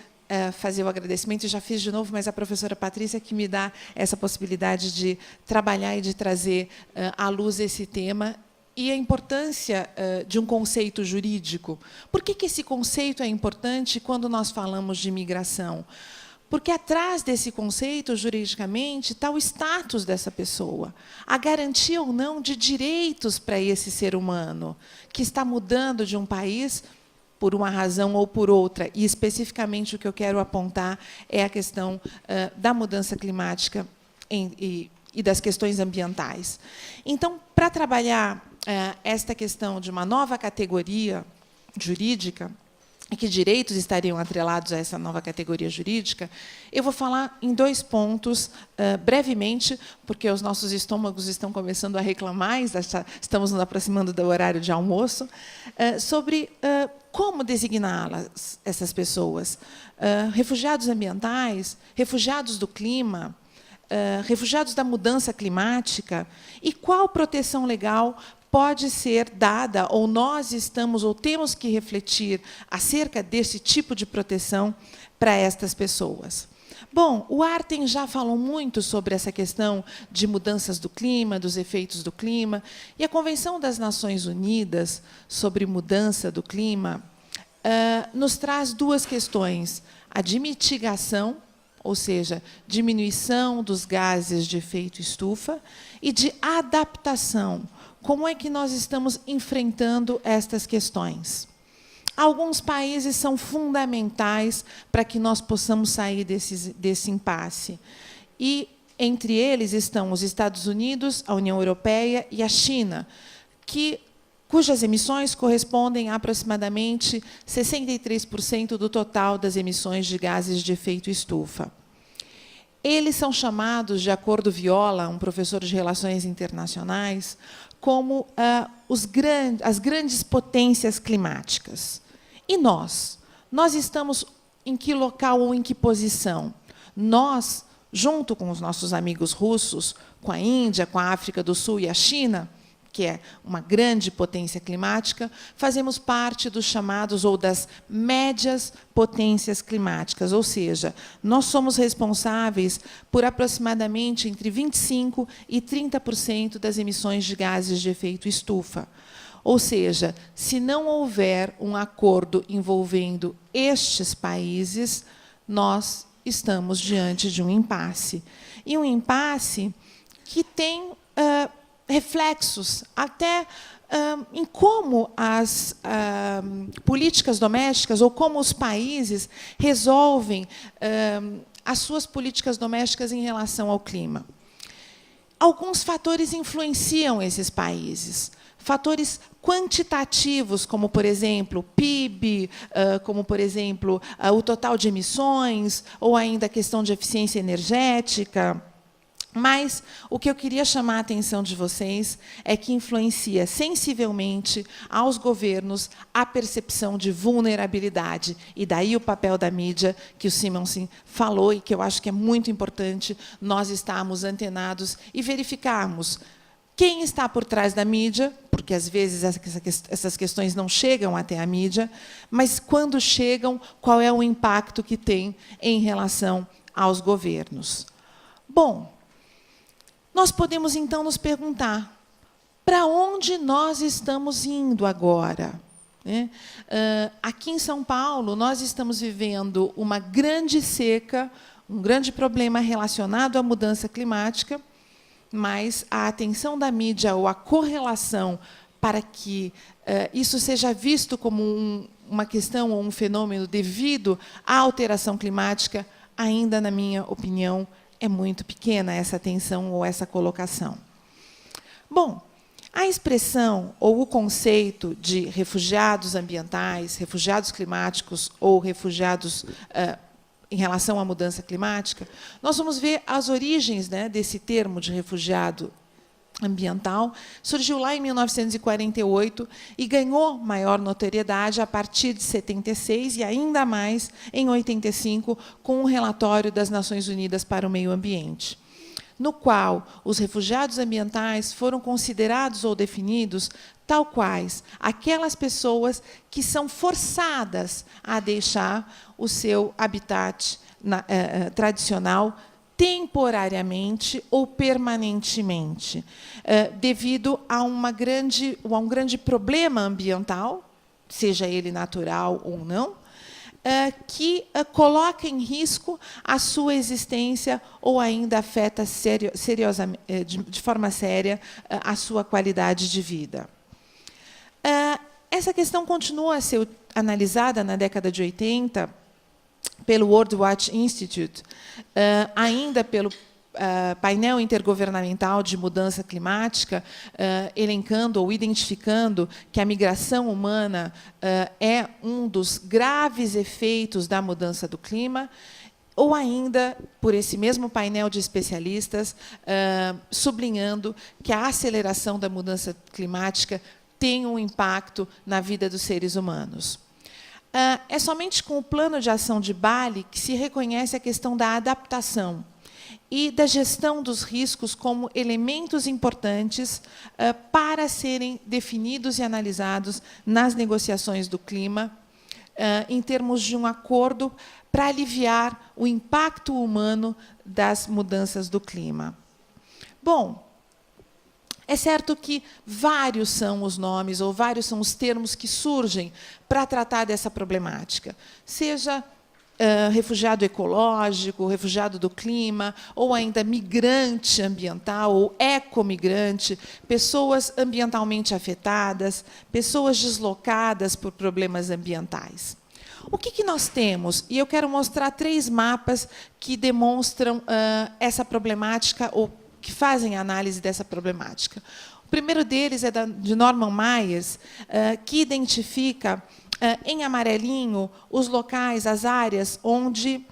fazer o agradecimento, já fiz de novo, mas a professora Patrícia que me dá essa possibilidade de trabalhar e de trazer à luz esse tema e a importância de um conceito jurídico. Por que esse conceito é importante quando nós falamos de migração? Porque atrás desse conceito, juridicamente, está o status dessa pessoa, a garantia ou não de direitos para esse ser humano, que está mudando de um país por uma razão ou por outra. E, especificamente, o que eu quero apontar é a questão da mudança climática e das questões ambientais. Então, para trabalhar esta questão de uma nova categoria jurídica, e que direitos estariam atrelados a essa nova categoria jurídica, eu vou falar em 2 pontos, brevemente, porque os nossos estômagos estão começando a reclamar, estamos nos aproximando do horário de almoço, sobre como designá-las, essas pessoas. Refugiados ambientais, refugiados do clima, refugiados da mudança climática, e qual proteção legal pode ser dada, ou nós estamos, ou temos que refletir acerca desse tipo de proteção para estas pessoas. Bom, o Artem já falou muito sobre essa questão de mudanças do clima, dos efeitos do clima, e a Convenção das Nações Unidas sobre mudança do clima nos traz 2 questões: a de mitigação, ou seja, diminuição dos gases de efeito estufa, e de adaptação. Como é que nós estamos enfrentando estas questões? Alguns países são fundamentais para que nós possamos sair desse impasse. E, entre eles, estão os Estados Unidos, a União Europeia e a China, cujas emissões correspondem a aproximadamente 63% do total das emissões de gases de efeito estufa. Eles são chamados, de acordo com Viola, um professor de Relações Internacionais, como as grandes potências climáticas. E nós? Nós estamos em que local ou em que posição? Nós, junto com os nossos amigos russos, com a Índia, com a África do Sul e a China, que é uma grande potência climática, fazemos parte dos chamados ou das médias potências climáticas, ou seja, nós somos responsáveis por aproximadamente entre 25% e 30% das emissões de gases de efeito estufa. Ou seja, se não houver um acordo envolvendo estes países, nós estamos diante de um impasse. E um impasse que tem reflexos até em como as políticas domésticas ou como os países resolvem as suas políticas domésticas em relação ao clima. Alguns fatores influenciam esses países. Fatores quantitativos, como, por exemplo, o PIB, como, por exemplo, o total de emissões, ou ainda a questão de eficiência energética. Mas o que eu queria chamar a atenção de vocês é que influencia sensivelmente aos governos a percepção de vulnerabilidade. E daí o papel da mídia, que o Simonsen falou, e que eu acho que é muito importante nós estarmos antenados e verificarmos quem está por trás da mídia, porque, às vezes, essas questões não chegam até a mídia, mas, quando chegam, qual é o impacto que tem em relação aos governos. Bom, nós podemos, então, nos perguntar para onde nós estamos indo agora. Aqui em São Paulo, nós estamos vivendo uma grande seca, um grande problema relacionado à mudança climática, mas a atenção da mídia ou a correlação para que isso seja visto como uma questão ou um fenômeno devido à alteração climática, ainda, na minha opinião, é muito pequena essa atenção ou essa colocação. Bom, a expressão ou o conceito de refugiados ambientais, refugiados climáticos ou refugiados em relação à mudança climática, nós vamos ver as origens, né, desse termo de refugiado ambiental. Surgiu lá em 1948 e ganhou maior notoriedade a partir de 76 e ainda mais em 85, com o relatório das Nações Unidas para o Meio Ambiente, no qual os refugiados ambientais foram considerados ou definidos tal quais aquelas pessoas que são forçadas a deixar o seu habitat tradicional temporariamente ou permanentemente, devido a um grande problema ambiental, seja ele natural ou não, que coloca em risco a sua existência ou ainda afeta de forma séria a sua qualidade de vida. Essa questão continua a ser analisada na década de 80 pelo World Watch Institute, ainda pelo painel intergovernamental de mudança climática, elencando ou identificando que a migração humana é um dos graves efeitos da mudança do clima, ou ainda, por esse mesmo painel de especialistas, sublinhando que a aceleração da mudança climática tem um impacto na vida dos seres humanos. É somente com o Plano de Ação de Bali que se reconhece a questão da adaptação e da gestão dos riscos como elementos importantes para serem definidos e analisados nas negociações do clima, em termos de um acordo para aliviar o impacto humano das mudanças do clima. Bom, é certo que vários são os nomes ou vários são os termos que surgem para tratar dessa problemática, seja refugiado ecológico, refugiado do clima, ou ainda migrante ambiental ou ecomigrante, pessoas ambientalmente afetadas, pessoas deslocadas por problemas ambientais. O que nós temos? E eu quero mostrar 3 mapas que demonstram essa problemática ou que fazem a análise dessa problemática. O primeiro deles é de Norman Myers, que identifica em amarelinho os locais, as áreas onde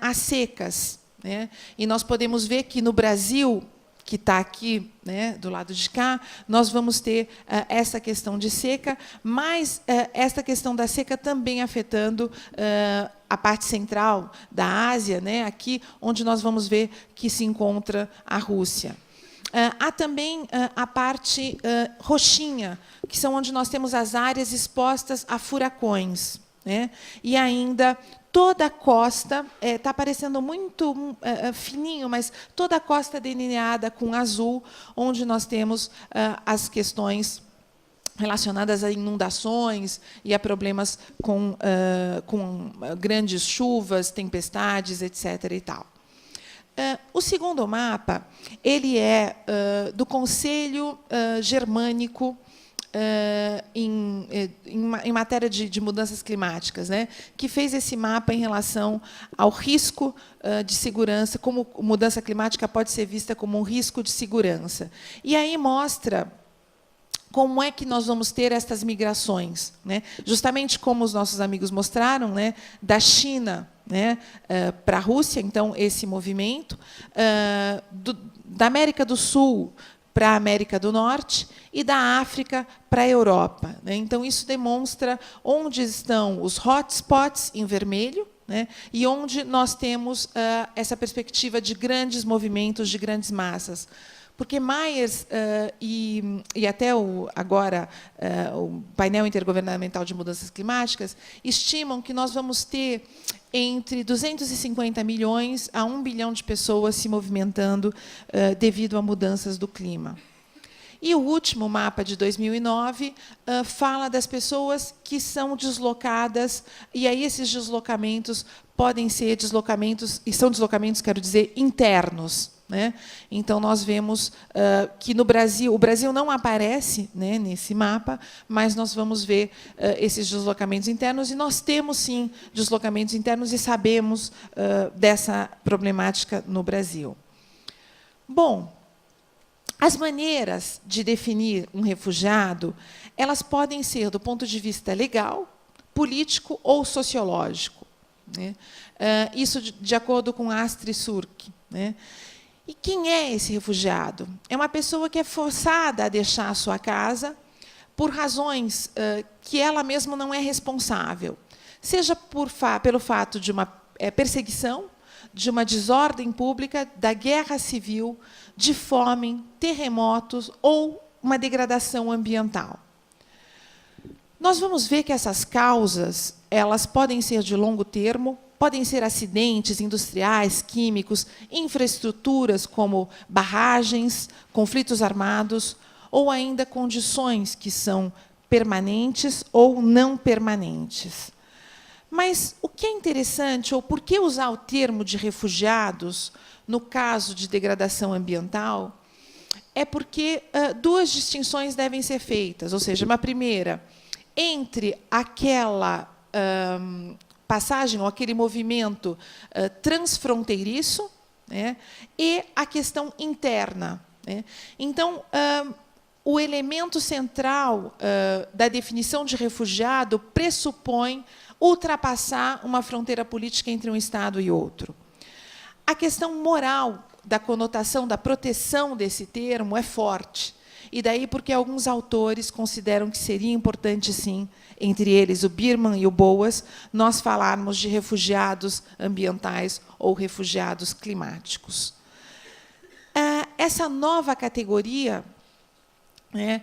há secas, né? E nós podemos ver que no Brasil, que está aqui, né, do lado de cá, nós vamos ter essa questão de seca, mas esta questão da seca também afetando a parte central da Ásia, né, aqui onde nós vamos ver que se encontra a Rússia. Há também a parte roxinha, que são onde nós temos as áreas expostas a furacões, né? E ainda toda a costa, está aparecendo muito fininho, mas toda a costa delineada com azul, onde nós temos as questões relacionadas a inundações e a problemas com grandes chuvas, tempestades, etc. e tal. O segundo mapa ele é do Conselho Germânico em matéria de mudanças climáticas, né, que fez esse mapa em relação ao risco de segurança, como mudança climática pode ser vista como um risco de segurança. E aí mostra como é que nós vamos ter estas migrações, né? Justamente como os nossos amigos mostraram, né, da China, né, para a Rússia, então, esse movimento, da América do Sul para a América do Norte e da África para a Europa, né? Então, isso demonstra onde estão os hotspots em vermelho, né, e onde nós temos essa perspectiva de grandes movimentos, de grandes massas. Porque Myers e até agora o painel intergovernamental de mudanças climáticas estimam que nós vamos ter entre 250 milhões a 1 bilhão de pessoas se movimentando devido a mudanças do clima. E o último mapa, de 2009, fala das pessoas que são deslocadas, e aí esses deslocamentos podem ser deslocamentos, e são deslocamentos, quero dizer, internos, né? Então, nós vemos que no Brasil, o Brasil não aparece, né, nesse mapa, mas nós vamos ver esses deslocamentos internos, e nós temos, sim, deslocamentos internos, e sabemos dessa problemática no Brasil. Bom, as maneiras de definir um refugiado, elas podem ser do ponto de vista legal, político ou sociológico, né? Isso de acordo com Astrid Surk, né? E quem é esse refugiado? É uma pessoa que é forçada a deixar a sua casa por razões que ela mesma não é responsável, seja pelo fato de uma perseguição, de uma desordem pública, da guerra civil, de fome, terremotos ou uma degradação ambiental. Nós vamos ver que essas causas elas podem ser de longo termo, podem ser acidentes industriais, químicos, infraestruturas como barragens, conflitos armados, ou ainda condições que são permanentes ou não permanentes. Mas o que é interessante, ou por que usar o termo de refugiados no caso de degradação ambiental, é porque duas distinções devem ser feitas. Ou seja, uma primeira, entre aquela passagem, ou aquele movimento transfronteiriço, né, e a questão interna, né. Então, o elemento central da definição de refugiado pressupõe ultrapassar uma fronteira política entre um Estado e outro. A questão moral da conotação, da proteção desse termo é forte. E daí porque alguns autores consideram que seria importante, sim, entre eles o Birman e o Boas, nós falarmos de refugiados ambientais ou refugiados climáticos. Essa nova categoria, né,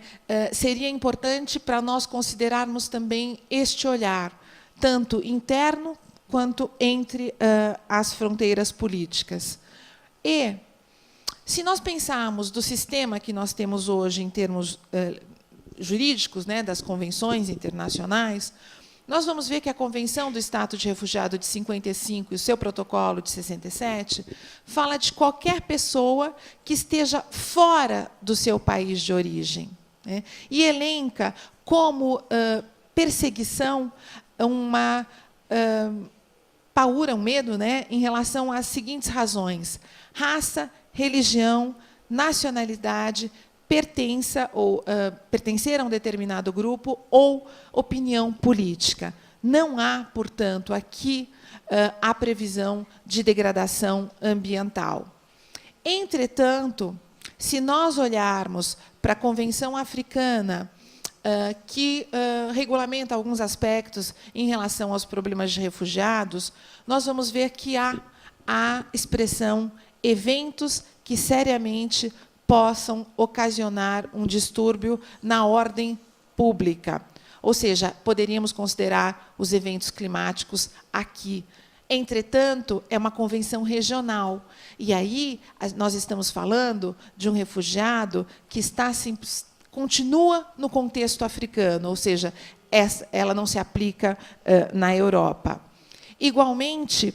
seria importante para nós considerarmos também este olhar, tanto interno quanto entre as fronteiras políticas. E, se nós pensarmos do sistema que nós temos hoje em termos jurídicos, né, das convenções internacionais, nós vamos ver que a Convenção do Status de Refugiado de 55 e o seu protocolo de 67 fala de qualquer pessoa que esteja fora do seu país de origem, né, e elenca como perseguição uma paura, um medo, né, em relação às seguintes razões: raça, religião, nacionalidade, pertencer a um determinado grupo ou opinião política. Não há, portanto, aqui a previsão de degradação ambiental. Entretanto, se nós olharmos para a Convenção Africana, que regulamenta alguns aspectos em relação aos problemas de refugiados, nós vamos ver que há a expressão eventos que seriamente possam ocasionar um distúrbio na ordem pública. Ou seja, poderíamos considerar os eventos climáticos aqui. Entretanto, é uma convenção regional. E aí nós estamos falando de um refugiado que continua no contexto africano, ou seja, ela não se aplica na Europa. Igualmente,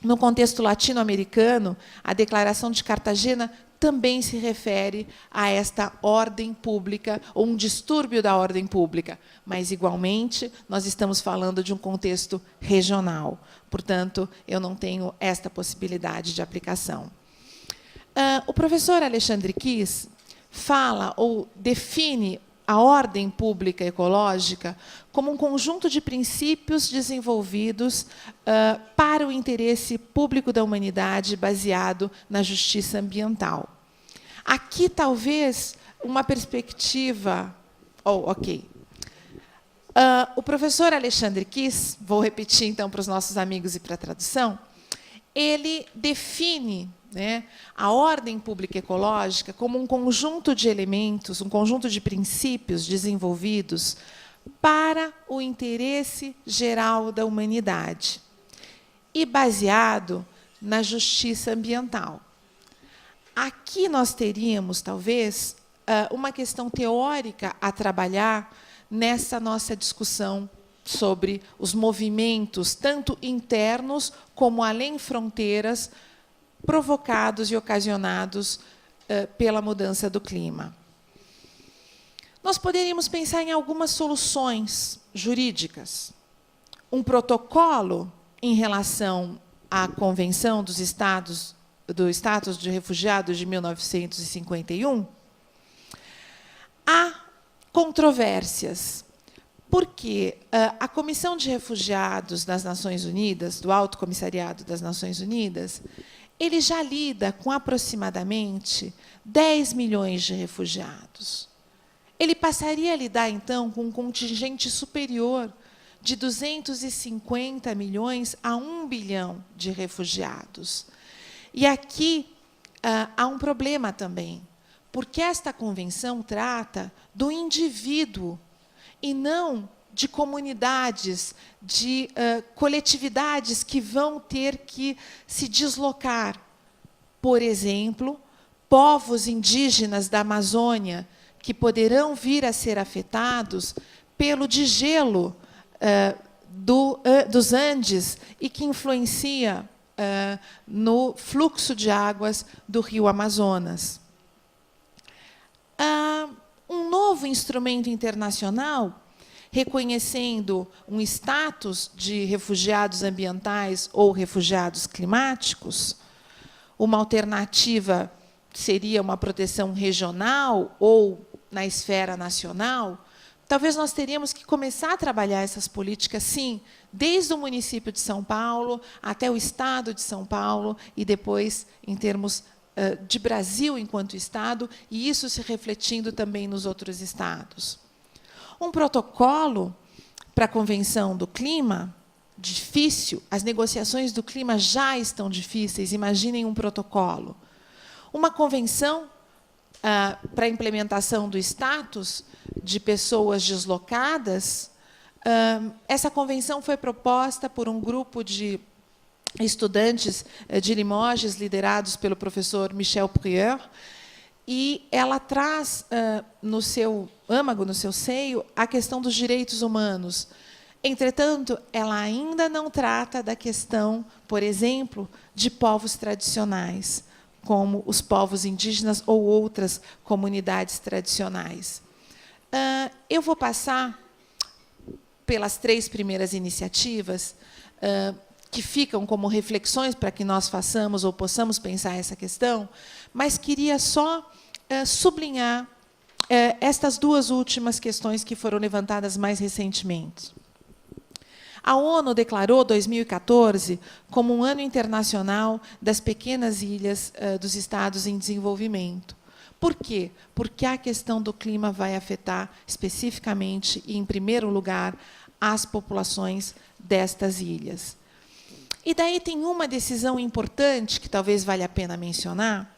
no contexto latino-americano, a Declaração de Cartagena também se refere a esta ordem pública, ou um distúrbio da ordem pública, mas, igualmente, nós estamos falando de um contexto regional. Portanto, eu não tenho esta possibilidade de aplicação. O professor Alexandre Kiss fala ou define a ordem pública ecológica como um conjunto de princípios desenvolvidos para o interesse público da humanidade baseado na justiça ambiental. Aqui, talvez, uma perspectiva... o professor Alexandre Kiss, vou repetir, então, para os nossos amigos e para a tradução, ele define, né, a ordem pública ecológica como um conjunto de elementos, um conjunto de princípios desenvolvidos para o interesse geral da humanidade e baseado na justiça ambiental. Aqui nós teríamos, talvez, uma questão teórica a trabalhar nessa nossa discussão sobre os movimentos, tanto internos como além fronteiras, provocados e ocasionados pela mudança do clima. Nós poderíamos pensar em algumas soluções jurídicas. Um protocolo em relação à Convenção do Status de Refugiados de 1951. Há controvérsias, porque a Comissão de Refugiados das Nações Unidas, do Alto Comissariado das Nações Unidas, ele já lida com aproximadamente 10 milhões de refugiados. Ele passaria a lidar, então, com um contingente superior de 250 milhões a 1 bilhão de refugiados. E aqui há um problema também, porque esta convenção trata do indivíduo e não de comunidades, de coletividades que vão ter que se deslocar. Por exemplo, povos indígenas da Amazônia, que poderão vir a ser afetados pelo degelo dos Andes e que influencia no fluxo de águas do rio Amazonas. Um novo instrumento internacional, reconhecendo um status de refugiados ambientais ou refugiados climáticos, uma alternativa seria uma proteção regional ou na esfera nacional. Talvez nós teríamos que começar a trabalhar essas políticas, sim, desde o município de São Paulo até o estado de São Paulo e depois em termos de Brasil enquanto estado, e isso se refletindo também nos outros estados. Um protocolo para a Convenção do Clima, difícil, as negociações do clima já estão difíceis, imaginem um protocolo. Uma convenção para a implementação do status de pessoas deslocadas, essa convenção foi proposta por um grupo de estudantes de Limoges, liderados pelo professor Michel Prieur, e ela traz no seu âmago, no seu seio, a questão dos direitos humanos. Entretanto, ela ainda não trata da questão, por exemplo, de povos tradicionais, como os povos indígenas ou outras comunidades tradicionais. Eu vou passar pelas 3 primeiras iniciativas, que ficam como reflexões para que nós façamos ou possamos pensar essa questão, mas queria só sublinhar estas 2 últimas questões que foram levantadas mais recentemente. A ONU declarou 2014 como um ano internacional das pequenas ilhas dos estados em desenvolvimento. Por quê? Porque a questão do clima vai afetar especificamente e, em primeiro lugar, as populações destas ilhas. E daí tem uma decisão importante, que talvez valha a pena mencionar,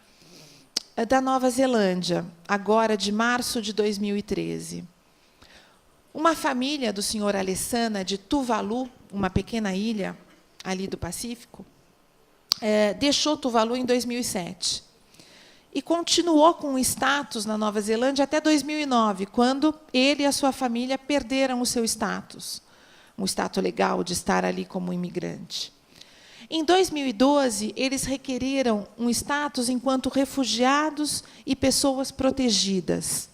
da Nova Zelândia, agora de março de 2013. Uma família do senhor Alessana, de Tuvalu, uma pequena ilha ali do Pacífico, deixou Tuvalu em 2007. E continuou com o status na Nova Zelândia até 2009, quando ele e a sua família perderam o seu status, um status legal de estar ali como imigrante. Em 2012, eles requereram um status enquanto refugiados e pessoas protegidas.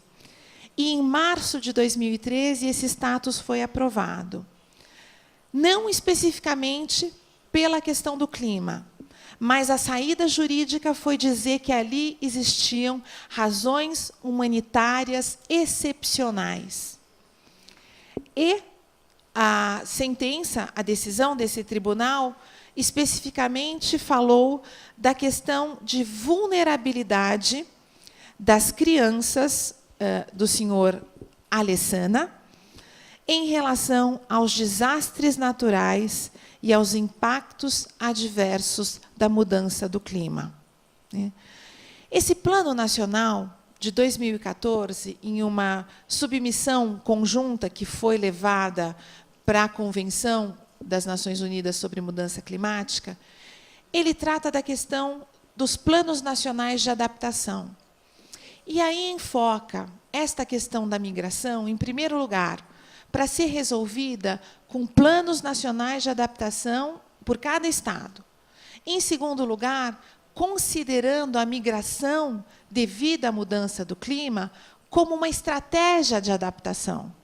E, em março de 2013, esse status foi aprovado. Não especificamente pela questão do clima, mas a saída jurídica foi dizer que ali existiam razões humanitárias excepcionais. E a sentença, a decisão desse tribunal, especificamente falou da questão de vulnerabilidade das crianças do senhor Alessana em relação aos desastres naturais e aos impactos adversos da mudança do clima. Esse Plano Nacional de 2014, em uma submissão conjunta que foi levada para a Convenção das Nações Unidas sobre Mudança Climática, ele trata da questão dos planos nacionais de adaptação. E aí enfoca esta questão da migração, em primeiro lugar, para ser resolvida com planos nacionais de adaptação por cada estado. Em segundo lugar, considerando a migração devido à mudança do clima como uma estratégia de adaptação.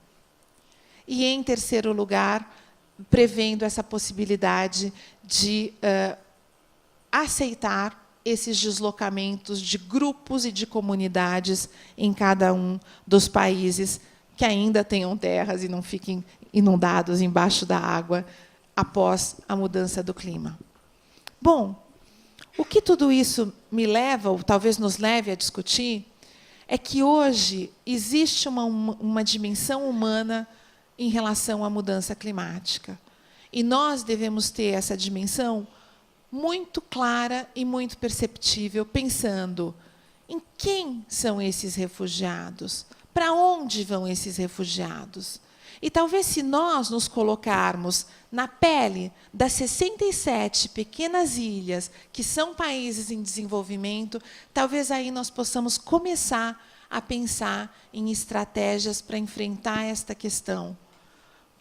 E, em terceiro lugar, prevendo essa possibilidade de aceitar esses deslocamentos de grupos e de comunidades em cada um dos países que ainda tenham terras e não fiquem inundados embaixo da água após a mudança do clima. Bom, o que tudo isso me leva, ou talvez nos leve a discutir, é que hoje existe uma dimensão humana em relação à mudança climática. E nós devemos ter essa dimensão muito clara e muito perceptível, pensando em quem são esses refugiados, para onde vão esses refugiados. E talvez, se nós nos colocarmos na pele das 67 pequenas ilhas, que são países em desenvolvimento, talvez aí nós possamos começar a pensar em estratégias para enfrentar esta questão.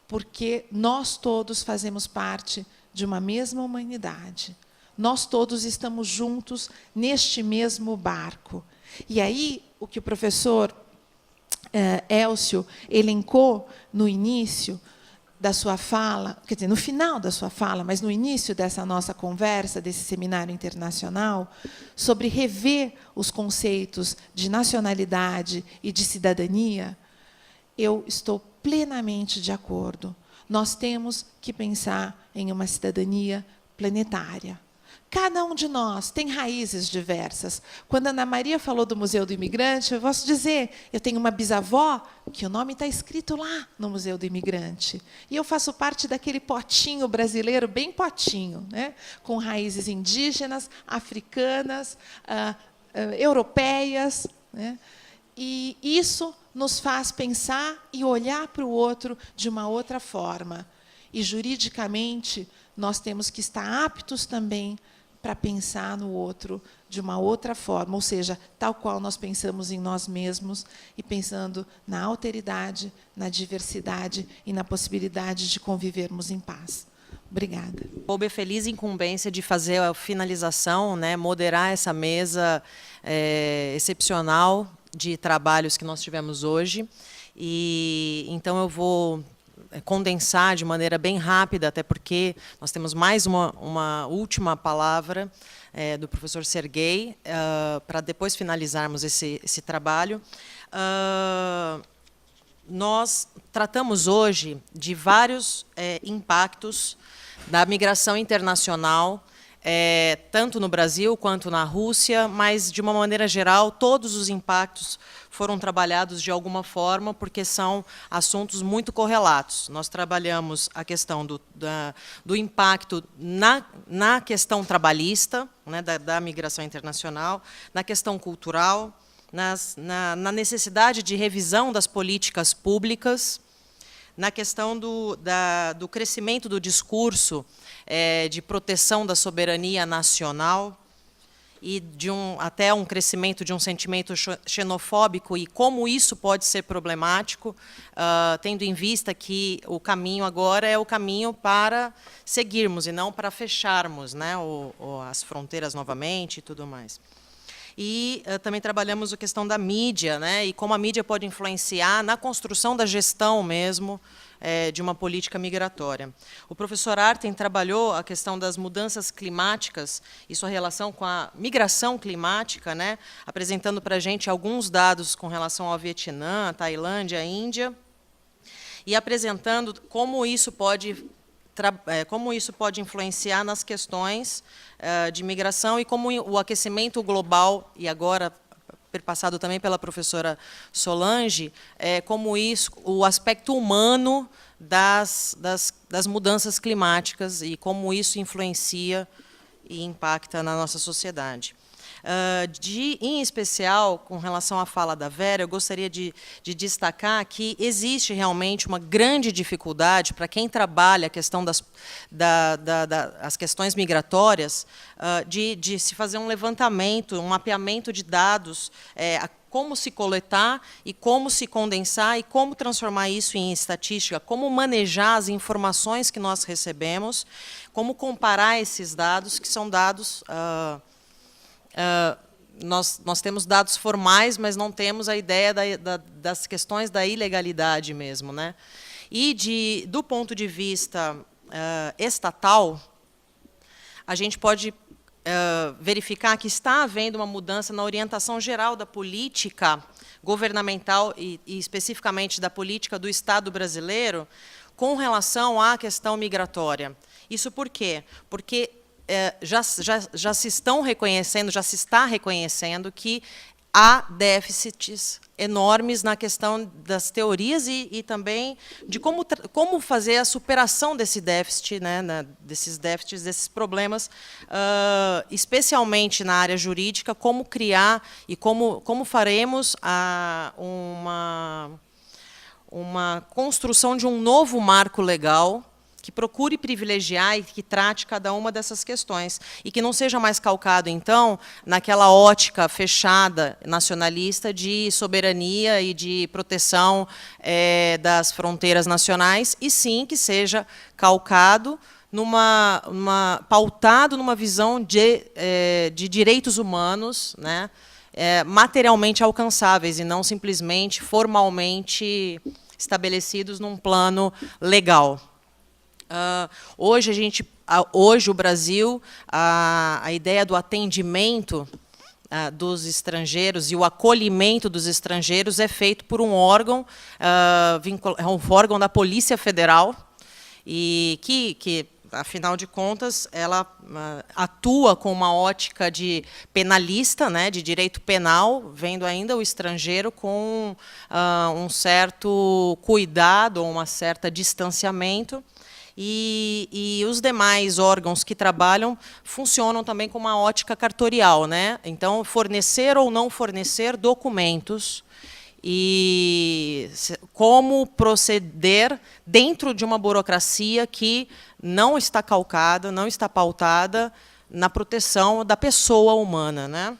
Porque nós todos fazemos parte de uma mesma humanidade. Nós todos estamos juntos neste mesmo barco. E aí, o que o professor Elcio elencou no início da sua fala, quer dizer, no final da sua fala, mas no início dessa nossa conversa, desse seminário internacional, sobre rever os conceitos de nacionalidade e de cidadania, eu estou plenamente de acordo. Nós temos que pensar em uma cidadania planetária. Cada um de nós tem raízes diversas. Quando a Ana Maria falou do Museu do Imigrante, eu posso dizer, eu tenho uma bisavó que o nome está escrito lá no Museu do Imigrante. E eu faço parte daquele potinho brasileiro, bem potinho, né? Com raízes indígenas, africanas, europeias, né? E isso nos faz pensar e olhar para o outro de uma outra forma. E, juridicamente, nós temos que estar aptos também para pensar no outro de uma outra forma, ou seja, tal qual nós pensamos em nós mesmos e pensando na alteridade, na diversidade e na possibilidade de convivermos em paz. Obrigada. Coube a feliz incumbência de fazer a finalização, né, moderar essa mesa excepcional de trabalhos que nós tivemos hoje. E então eu vou condensar de maneira bem rápida, até porque nós temos mais uma última palavra do professor Serguei, para depois finalizarmos esse trabalho. Nós tratamos hoje de vários impactos da migração internacional, tanto no Brasil quanto na Rússia, mas, de uma maneira geral, todos os impactos foram trabalhados de alguma forma, porque são assuntos muito correlatos. Nós trabalhamos a questão do impacto na questão trabalhista, né, da migração internacional, na questão cultural, na necessidade de revisão das políticas públicas, na questão do crescimento do discurso de proteção da soberania nacional, e até um crescimento de um sentimento xenofóbico, e como isso pode ser problemático, tendo em vista que o caminho agora é o caminho para seguirmos e não para fecharmos, né, as fronteiras novamente e tudo mais. E também trabalhamos a questão da mídia, né, e como a mídia pode influenciar na construção da gestão mesmo de uma política migratória. O professor Arten trabalhou a questão das mudanças climáticas e sua relação com a migração climática, né, apresentando para a gente alguns dados com relação ao Vietnã, Tailândia, Índia, e apresentando como isso pode influenciar nas questões de migração e como o aquecimento global, e agora perpassado também pela professora Solange, como isso, o aspecto humano das mudanças climáticas e como isso influencia e impacta na nossa sociedade. Em especial, com relação à fala da Vera, eu gostaria de destacar que existe realmente uma grande dificuldade para quem trabalha a questão as questões migratórias, de se fazer um levantamento, um mapeamento de dados, como se coletar e como se condensar e como transformar isso em estatística, como manejar as informações que nós recebemos, como comparar esses dados, que são dados... Nós temos dados formais, mas não temos a ideia das questões da ilegalidade mesmo, né? E do ponto de vista estatal, a gente pode verificar que está havendo uma mudança na orientação geral da política governamental e especificamente da política do Estado brasileiro com relação à questão migratória. Isso por quê? Porque já se está reconhecendo que há déficits enormes na questão das teorias e também de como fazer a superação desse déficit, né, desses déficits, desses problemas, especialmente na área jurídica, como criar e como faremos uma construção de um novo marco legal que procure privilegiar e que trate cada uma dessas questões, e que não seja mais calcado, então, naquela ótica fechada, nacionalista, de soberania e de proteção das fronteiras nacionais, e sim que seja calcado, pautado numa visão de direitos humanos, né, materialmente alcançáveis, e não simplesmente formalmente estabelecidos num plano legal. Hoje o Brasil, a ideia do atendimento dos estrangeiros e o acolhimento dos estrangeiros é feito por um órgão, é um órgão da Polícia Federal, e que afinal de contas, ela atua com uma ótica de penalista, né, de direito penal, vendo ainda o estrangeiro com um certo cuidado, um certo distanciamento. E os demais órgãos que trabalham funcionam também com uma ótica cartorial, né? Então, fornecer ou não fornecer documentos e como proceder dentro de uma burocracia que não está calcada, não está pautada na proteção da pessoa humana, né?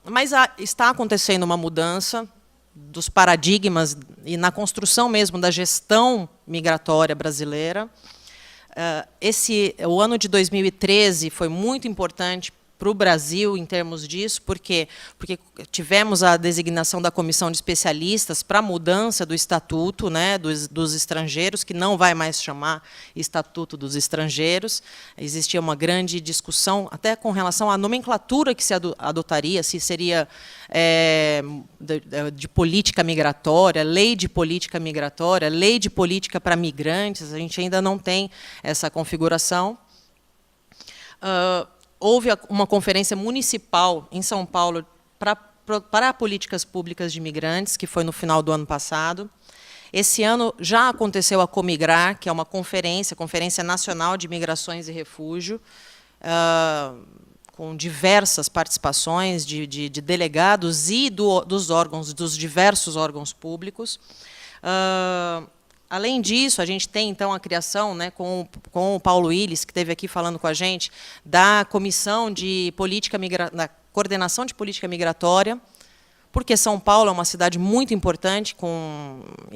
Mas está acontecendo uma mudança dos paradigmas e na construção mesmo da gestão migratória brasileira. O ano de 2013 foi muito importante para o Brasil em termos disso, porque tivemos a designação da comissão de especialistas para a mudança do estatuto, né, dos estrangeiros, que não vai mais chamar Estatuto dos Estrangeiros. Existia uma grande discussão até com relação à nomenclatura que se adotaria, se seria de política migratória, lei de política migratória, lei de política para migrantes. A gente ainda não tem essa configuração. Houve uma conferência municipal em São Paulo para políticas públicas de imigrantes, que foi no final do ano passado. Esse ano já aconteceu a Comigrar, que é uma Conferência Nacional de Migrações e Refúgio, com diversas participações de delegados e dos diversos órgãos públicos. Além disso, a gente tem, então, a criação, né, com o Paulo Willis, que esteve aqui falando com a gente, da Comissão de da Coordenação de Política Migratória, porque São Paulo é uma cidade muito importante,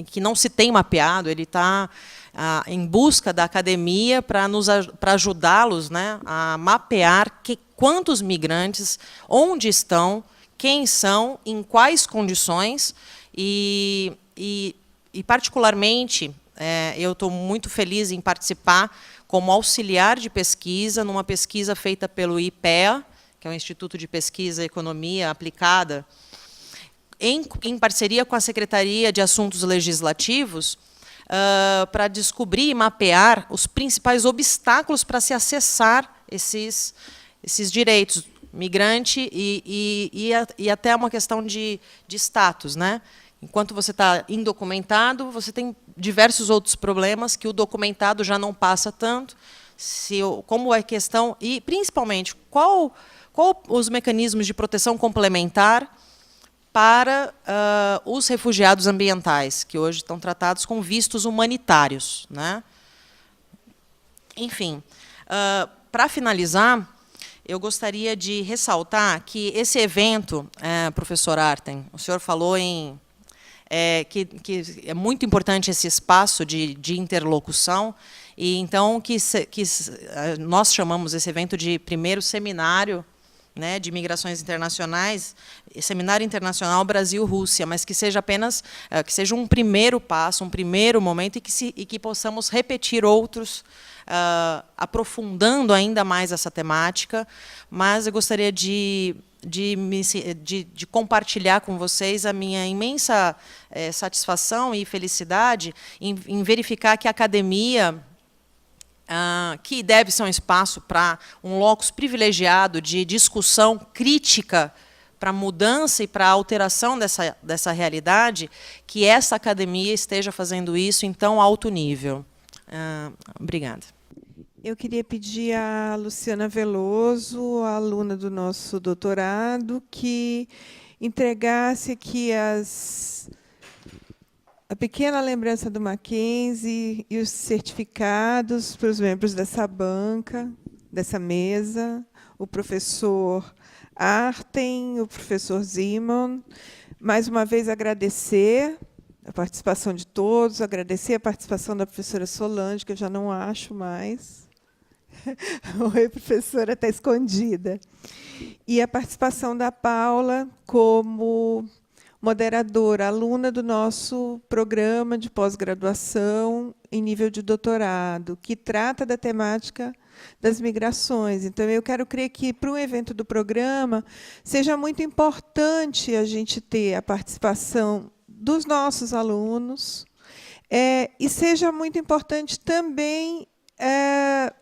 que não se tem mapeado. Ele está em busca da academia para ajudá-los, né, a mapear quantos migrantes, onde estão, quem são, em quais condições, e particularmente, eu estou muito feliz em participar como auxiliar de pesquisa, numa pesquisa feita pelo IPEA, que é o Instituto de Pesquisa e Economia Aplicada, em parceria com a Secretaria de Assuntos Legislativos, para descobrir e mapear os principais obstáculos para se acessar esses direitos, migrante e até uma questão de status, né? Enquanto você está indocumentado, você tem diversos outros problemas que o documentado já não passa tanto. Como é a questão, e principalmente, qual os mecanismos de proteção complementar para os refugiados ambientais, que hoje estão tratados com vistos humanitários, né? Enfim, para finalizar, eu gostaria de ressaltar que esse evento, professor Artem, o senhor falou que é muito importante esse espaço de interlocução, e então nós chamamos esse evento de primeiro seminário, né, de migrações internacionais, Seminário Internacional Brasil-Rússia, mas que seja apenas que seja um primeiro passo, um primeiro momento, e que possamos repetir outros, aprofundando ainda mais essa temática. Mas eu gostaria de compartilhar com vocês a minha imensa satisfação e felicidade em verificar que a academia, que deve ser um espaço para um locus privilegiado de discussão crítica para a mudança e para a alteração dessa realidade, que essa academia esteja fazendo isso em tão alto nível. Obrigada. Eu queria pedir à Luciana Veloso, aluna do nosso doutorado, que entregasse aqui as a pequena lembrança do Mackenzie e os certificados para os membros dessa banca, dessa mesa, o professor Artem, o professor Simon. Mais uma vez, agradecer a participação de todos, agradecer a participação da professora Solange, que eu já não acho mais. Oi, professora, está escondida. E a participação da Paula como moderadora, aluna do nosso programa de pós-graduação em nível de doutorado, que trata da temática das migrações. Então, eu quero crer que, para um evento do programa, seja muito importante a gente ter a participação dos nossos alunos, e seja muito importante também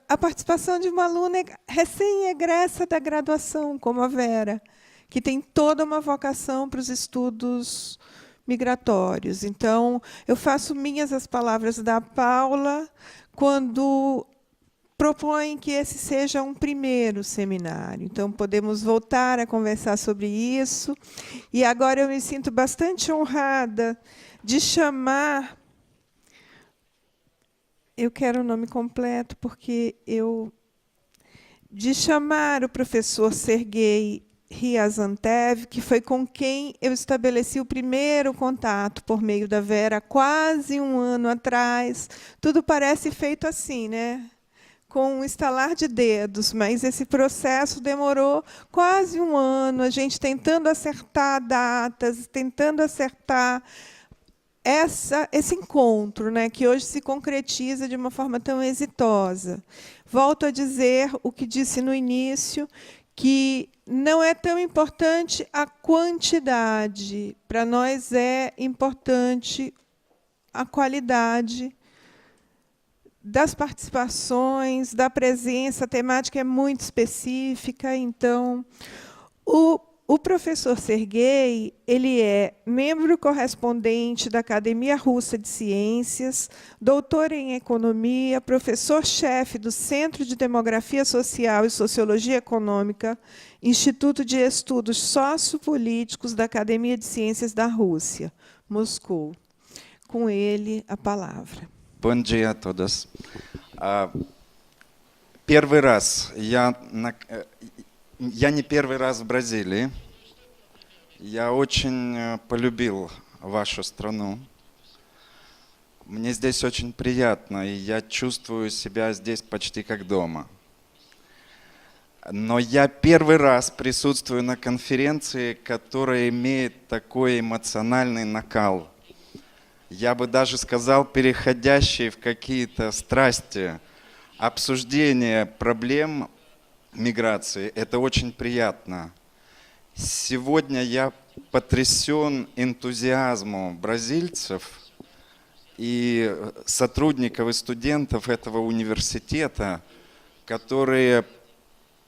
a participação de uma aluna recém-egressa da graduação, como a Vera, que tem toda uma vocação para os estudos migratórios. Então, eu faço minhas as palavras da Paula quando propõe que esse seja um primeiro seminário. Então, podemos voltar a conversar sobre isso. E agora eu me sinto bastante honrada de chamar... Eu quero o nome completo, porque de chamar o professor Sergei Ryazantev, que foi com quem eu estabeleci o primeiro contato por meio da Vera, quase um ano atrás. Tudo parece feito assim, né? Com um estalar de dedos, mas esse processo demorou quase um ano, a gente tentando acertar datas, tentando acertar esse encontro, né, que hoje se concretiza de uma forma tão exitosa. Volto a dizer o que disse no início, que não é tão importante a quantidade, para nós é importante a qualidade das participações, da presença. A temática é muito específica. Então, o professor Sergei, ele é membro correspondente da Academia Russa de Ciências, doutor em Economia, professor-chefe do Centro de Demografia Social e Sociologia Econômica, Instituto de Estudos Sociopolíticos da Academia de Ciências da Rússia, Moscou. Com ele, a palavra. Bom dia a todos. Первый раз, я не первый раз в Бразилии. Я очень полюбил вашу страну. Мне здесь очень приятно, и я чувствую себя здесь почти как дома. Но я первый раз присутствую на конференции, которая имеет такой эмоциональный накал. Я бы даже сказал, переходящие в какие-то страсти, обсуждение проблем миграции. Это очень приятно. Сегодня я потрясен энтузиазмом бразильцев и сотрудников и студентов этого университета, которые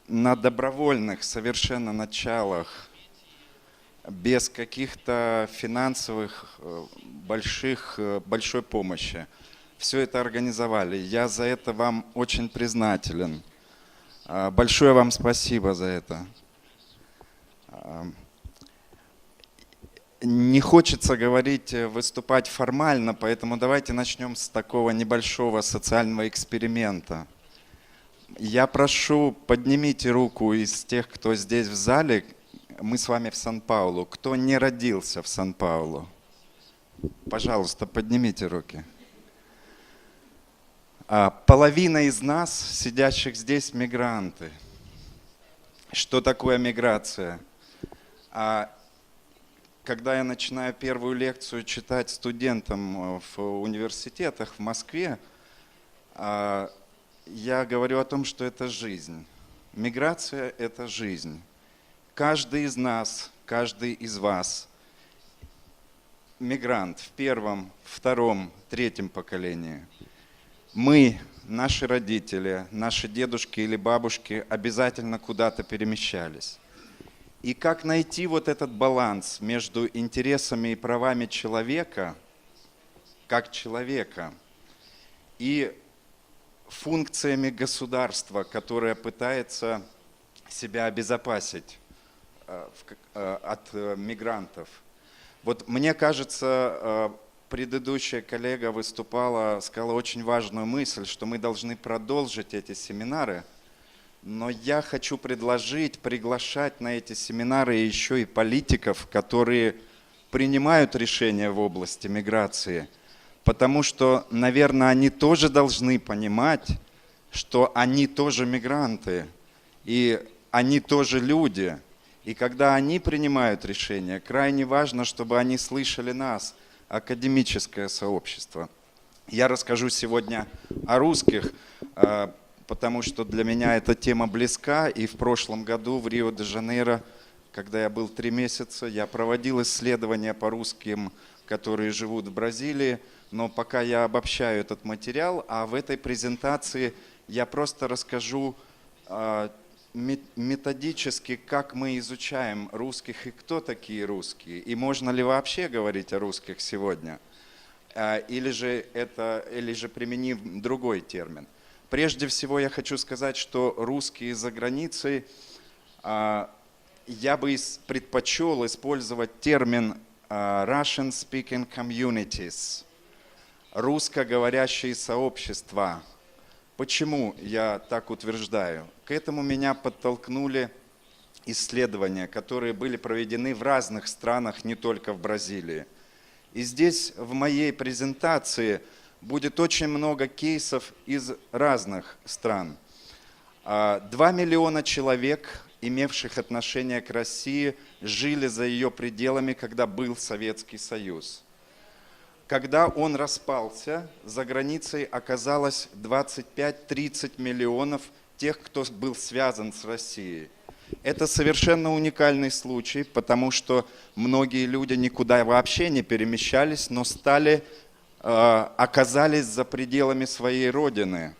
на добровольных совершенно началах, без каких-то финансовых большой помощи, все это организовали. Я за это вам очень признателен. Большое вам спасибо за это. Не хочется говорить, выступать формально, поэтому давайте начнем с такого небольшого социального эксперимента. Я прошу, поднимите руку из тех, кто здесь в зале. Мы с вами в Сан-Паулу. Кто не родился в Сан-Паулу? Пожалуйста, поднимите руки. Половина из нас, сидящих здесь, мигранты. Что такое миграция? Когда я начинаю первую лекцию читать студентам в университетах в Москве, я говорю о том, что это жизнь. Миграция – это жизнь. Каждый из нас, каждый из вас мигрант в первом, втором, третьем поколении. Мы, наши родители, наши дедушки или бабушки обязательно куда-то перемещались. И как найти вот этот баланс между интересами и правами человека, как человека, и функциями государства, которое пытается себя обезопасить от мигрантов. Вот мне кажется, предыдущая коллега выступала, сказала очень важную мысль, что мы должны продолжить эти семинары. Но я хочу предложить приглашать на эти семинары еще и политиков, которые принимают решения в области миграции. Потому что, наверное, они тоже должны понимать, что они тоже мигранты, и они тоже люди. И когда они принимают решения, крайне важно, чтобы они слышали нас, академическое сообщество. Я расскажу сегодня о русских, потому что для меня эта тема близка. И в прошлом году в Рио-де-Жанейро, когда я был 3 месяца, я проводил исследования по русским, которые живут в Бразилии. Но пока я обобщаю этот материал, а в этой презентации я просто расскажу методически, как мы изучаем русских и кто такие русские, и можно ли вообще говорить о русских сегодня, или же применив другой термин. Прежде всего я хочу сказать, что русские за границей, я бы предпочел использовать термин Russian speaking communities, русскоговорящие сообщества. Почему я так утверждаю? К этому меня подтолкнули исследования, которые были проведены в разных странах, не только в Бразилии. И здесь в моей презентации будет очень много кейсов из разных стран. 2 миллиона человек, имевших отношение к России, жили за ее пределами, когда был Советский Союз. Когда он распался, за границей оказалось 25-30 миллионов тех, кто был связан с Россией. Это совершенно уникальный случай, потому что многие люди никуда вообще не перемещались, но оказались за пределами своей родины,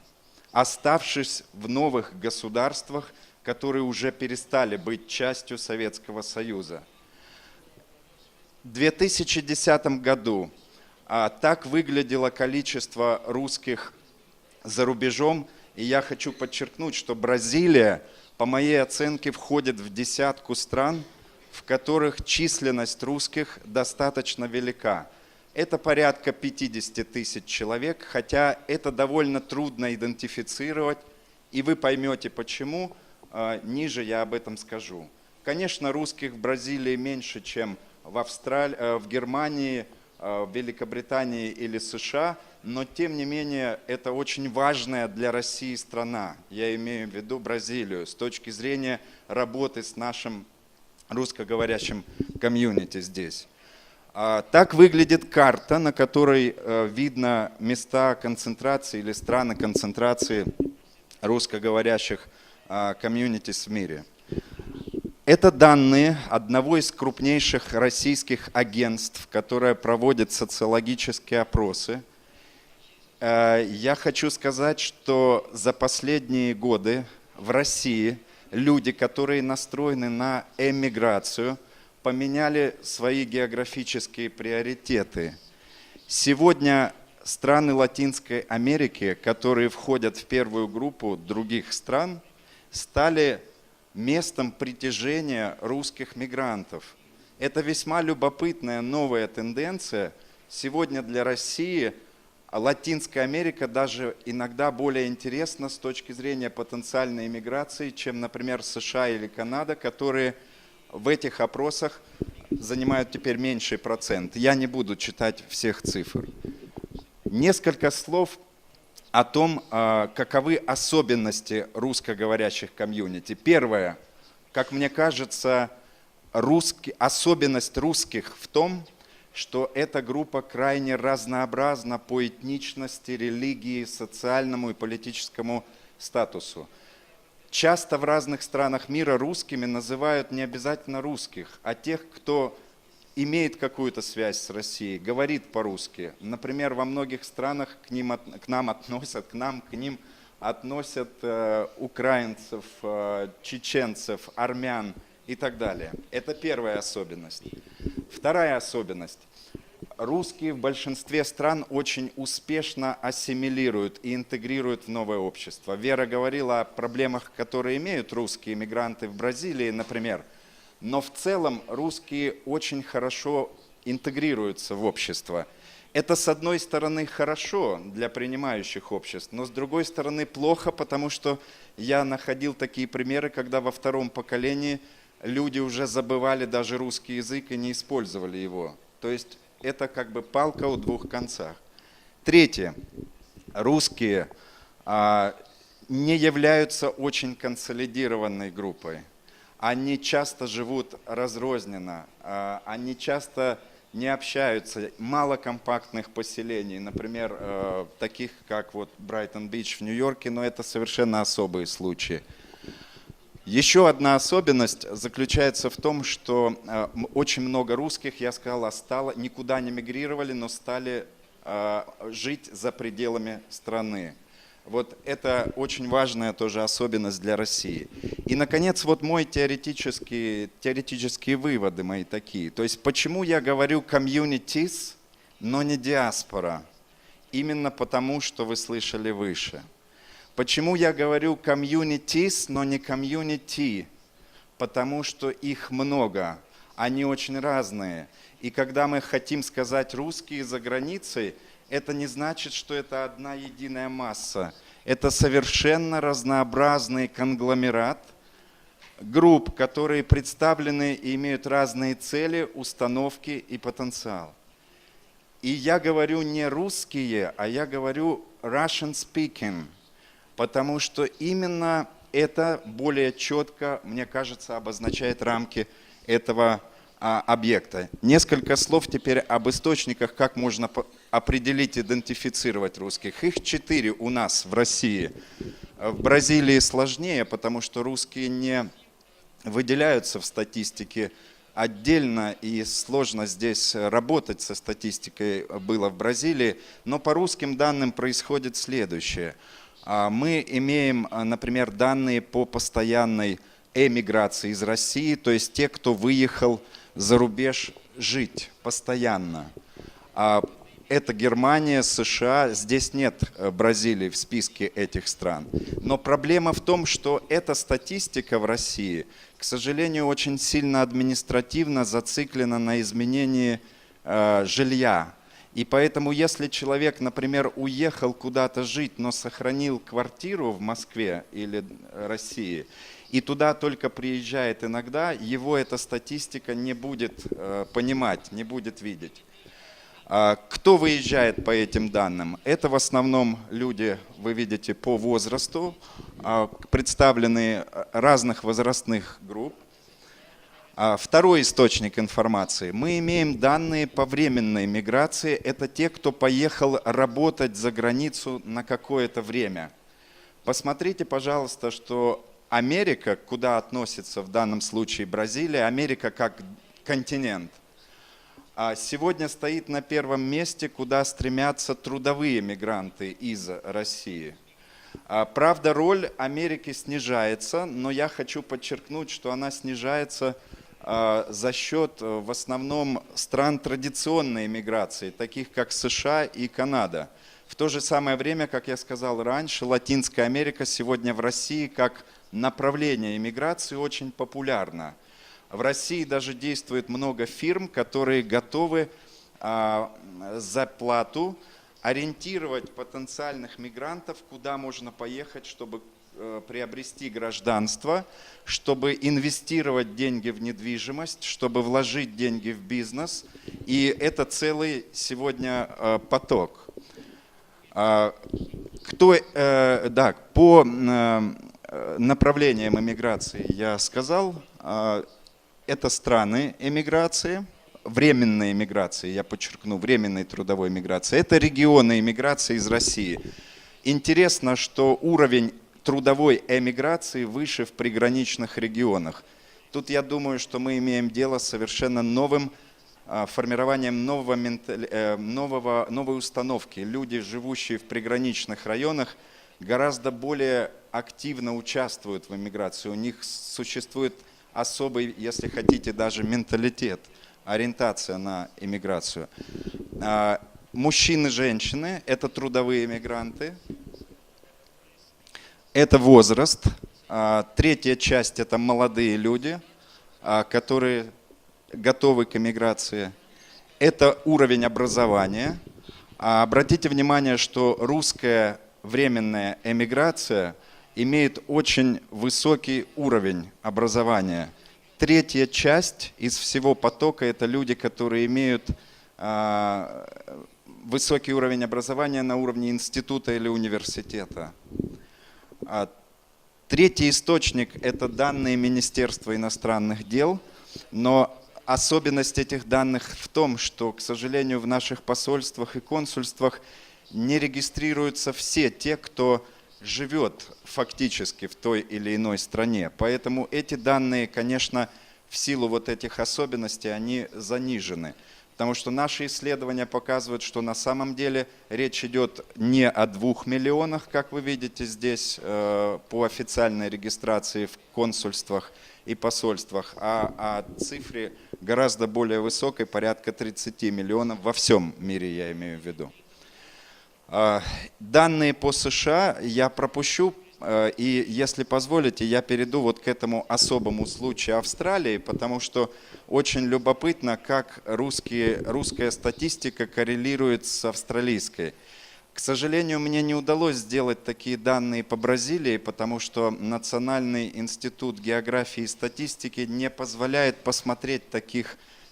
оставшись в новых государствах, которые уже перестали быть частью Советского Союза. В 2010 году так выглядело количество русских за рубежом, и я хочу подчеркнуть, что Бразилия, по моей оценке, входит в десятку стран, в которых численность русских достаточно велика. Это порядка 50 тысяч человек, хотя это довольно трудно идентифицировать, и вы поймете почему, ниже я об этом скажу. Конечно, русских в Бразилии меньше, чем в Германии, в Великобритании или США, но тем не менее это очень важная для России страна, я имею в виду Бразилию, с точки зрения работы с нашим русскоговорящим комьюнити здесь. Так выглядит карта, на которой видно места концентрации или страны концентрации русскоговорящих комьюнити в мире. Это данные одного из крупнейших российских агентств, которое проводит социологические опросы. Я хочу сказать, что за последние годы в России люди, которые настроены на эмиграцию, поменяли свои географические приоритеты. Сегодня страны Латинской Америки, которые входят в первую группу других стран, стали местом притяжения русских мигрантов. Это весьма любопытная новая тенденция. Сегодня для России Латинская Америка даже иногда более интересна с точки зрения потенциальной иммиграции, чем, например, США или Канада, которые в этих опросах занимают теперь меньший процент. Я не буду читать всех цифр. Несколько слов о том, каковы особенности русскоговорящих комьюнити. Первое, как мне кажется, особенность русских в том, что эта группа крайне разнообразна по этничности, религии, социальному и политическому статусу. Часто в разных странах мира русскими называют не обязательно русских, а тех, кто имеет какую-то связь с Россией, говорит по-русски. Например, во многих странах к ним относят украинцев, чеченцев, армян и так далее. Это первая особенность. Вторая особенность. Русские в большинстве стран очень успешно ассимилируют и интегрируют в новое общество. Вера говорила о проблемах, которые имеют русские мигранты в Бразилии, например. Но в целом русские очень хорошо интегрируются в общество. Это, с одной стороны, хорошо для принимающих обществ, но с другой стороны, плохо, потому что я находил такие примеры, когда во втором поколении люди уже забывали даже русский язык и не использовали его. То есть это как бы палка о двух концах. Третье. Русские не являются очень консолидированной группой. Они часто живут разрозненно, они часто не общаются, мало компактных поселений, например, таких как вот Брайтон-Бич в Нью-Йорке, но это совершенно особые случаи. Еще одна особенность заключается в том, что очень много русских, я сказал, никуда не мигрировали, но стали жить за пределами страны. Вот это очень важная тоже особенность для России. И, наконец, вот мои теоретические выводы мои такие. То есть, почему я говорю communities, но не диаспора? Именно потому, что вы слышали выше. Почему я говорю communities, но не community? Потому что их много, они очень разные. И когда мы хотим сказать «русские за границей», это не значит, что это одна единая масса. Это совершенно разнообразный конгломерат групп, которые представлены и имеют разные цели, установки и потенциал. И я говорю не русские, а я говорю Russian speaking, потому что именно это более четко, мне кажется, обозначает рамки этого объекта. Несколько слов теперь об источниках, как можно определить, идентифицировать русских. Их 4 у нас в России. В Бразилии сложнее, потому что русские не выделяются в статистике отдельно, и сложно здесь работать со статистикой было в Бразилии. Но по русским данным происходит следующее. Мы имеем, например, данные по постоянной эмиграции из России, то есть те, кто выехал за рубеж жить постоянно. Это Германия, США, здесь нет Бразилии в списке этих стран. Но проблема в том, что эта статистика в России, к сожалению, очень сильно административно зациклена на изменении жилья. И поэтому, если человек, например, уехал куда-то жить, но сохранил квартиру в Москве или России, и туда только приезжает иногда, его эта статистика не будет понимать, не будет видеть. Кто выезжает по этим данным? Это в основном люди, вы видите, по возрасту, представленные разных возрастных групп. Второй источник информации. Мы имеем данные по временной миграции. Это те, кто поехал работать за границу на какое-то время. Посмотрите, пожалуйста, что Америка, куда относится в данном случае Бразилия, Америка как континент, сегодня стоит на первом месте, куда стремятся трудовые мигранты из России. Правда, роль Америки снижается, но я хочу подчеркнуть, что она снижается за счет в основном стран традиционной миграции, таких как США и Канада. В то же самое время, как я сказал раньше, Латинская Америка сегодня в России как направление иммиграции очень популярна. В России даже действует много фирм, которые готовы за плату ориентировать потенциальных мигрантов, куда можно поехать, чтобы приобрести гражданство, чтобы инвестировать деньги в недвижимость, чтобы вложить деньги в бизнес. И это целый сегодня поток. По направлениям эмиграции я сказал. Это страны эмиграции, временной эмиграции, я подчеркну, временной трудовой эмиграции. Это регионы эмиграции из России. Интересно, что уровень трудовой эмиграции выше в приграничных регионах. Тут я думаю, что мы имеем дело с совершенно новым формированием новой установки. Люди, живущие в приграничных районах, гораздо более активно участвуют в эмиграции. У них существует особый, если хотите, даже менталитет, ориентация на эмиграцию. Мужчины и женщины – это трудовые эмигранты, это возраст. Третья часть – это молодые люди, которые готовы к эмиграции. Это уровень образования. Обратите внимание, что русская временная эмиграция имеет очень высокий уровень образования. Третья часть из всего потока – это люди, которые имеют высокий уровень образования на уровне института или университета. Третий источник – это данные Министерства иностранных дел, но особенность этих данных в том, что, к сожалению, в наших посольствах и консульствах не регистрируются все те, кто живет фактически в той или иной стране. Поэтому эти данные, конечно, в силу вот этих особенностей, они занижены. Потому что наши исследования показывают, что на самом деле речь идет не о 2 миллионах, как вы видите здесь, по официальной регистрации в консульствах и посольствах, а о цифре гораздо более высокой, порядка 30 миллионов во всем мире, я имею в виду. Данные по США я пропущу, и если позволите, я перейду вот к этому особому случаю Австралии, потому что очень любопытно, как русская статистика коррелирует с австралийской. К сожалению, мне не удалось сделать такие данные по Бразилии, потому что Национальный институт географии и статистики не позволяет посмотреть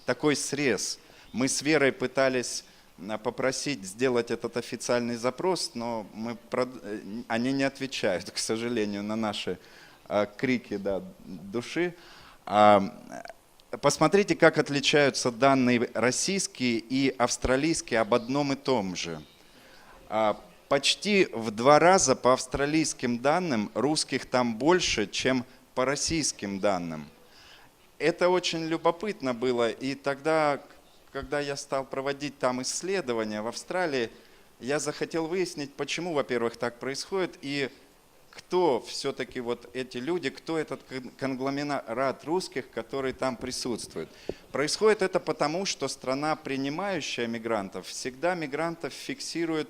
такой срез. Мы с Верой пытались попросить сделать этот официальный запрос, но они не отвечают, к сожалению, на наши крики души. Посмотрите, как отличаются данные российские и австралийские об одном и том же. Почти в 2 раза по австралийским данным русских там больше, чем по российским данным. Это очень любопытно было, и тогда, когда я стал проводить там исследования в Австралии, я захотел выяснить, почему, во-первых, так происходит, и кто все-таки вот эти люди, кто этот конгломерат русских, который там присутствует. Происходит это потому, что страна, принимающая мигрантов, всегда мигрантов фиксирует,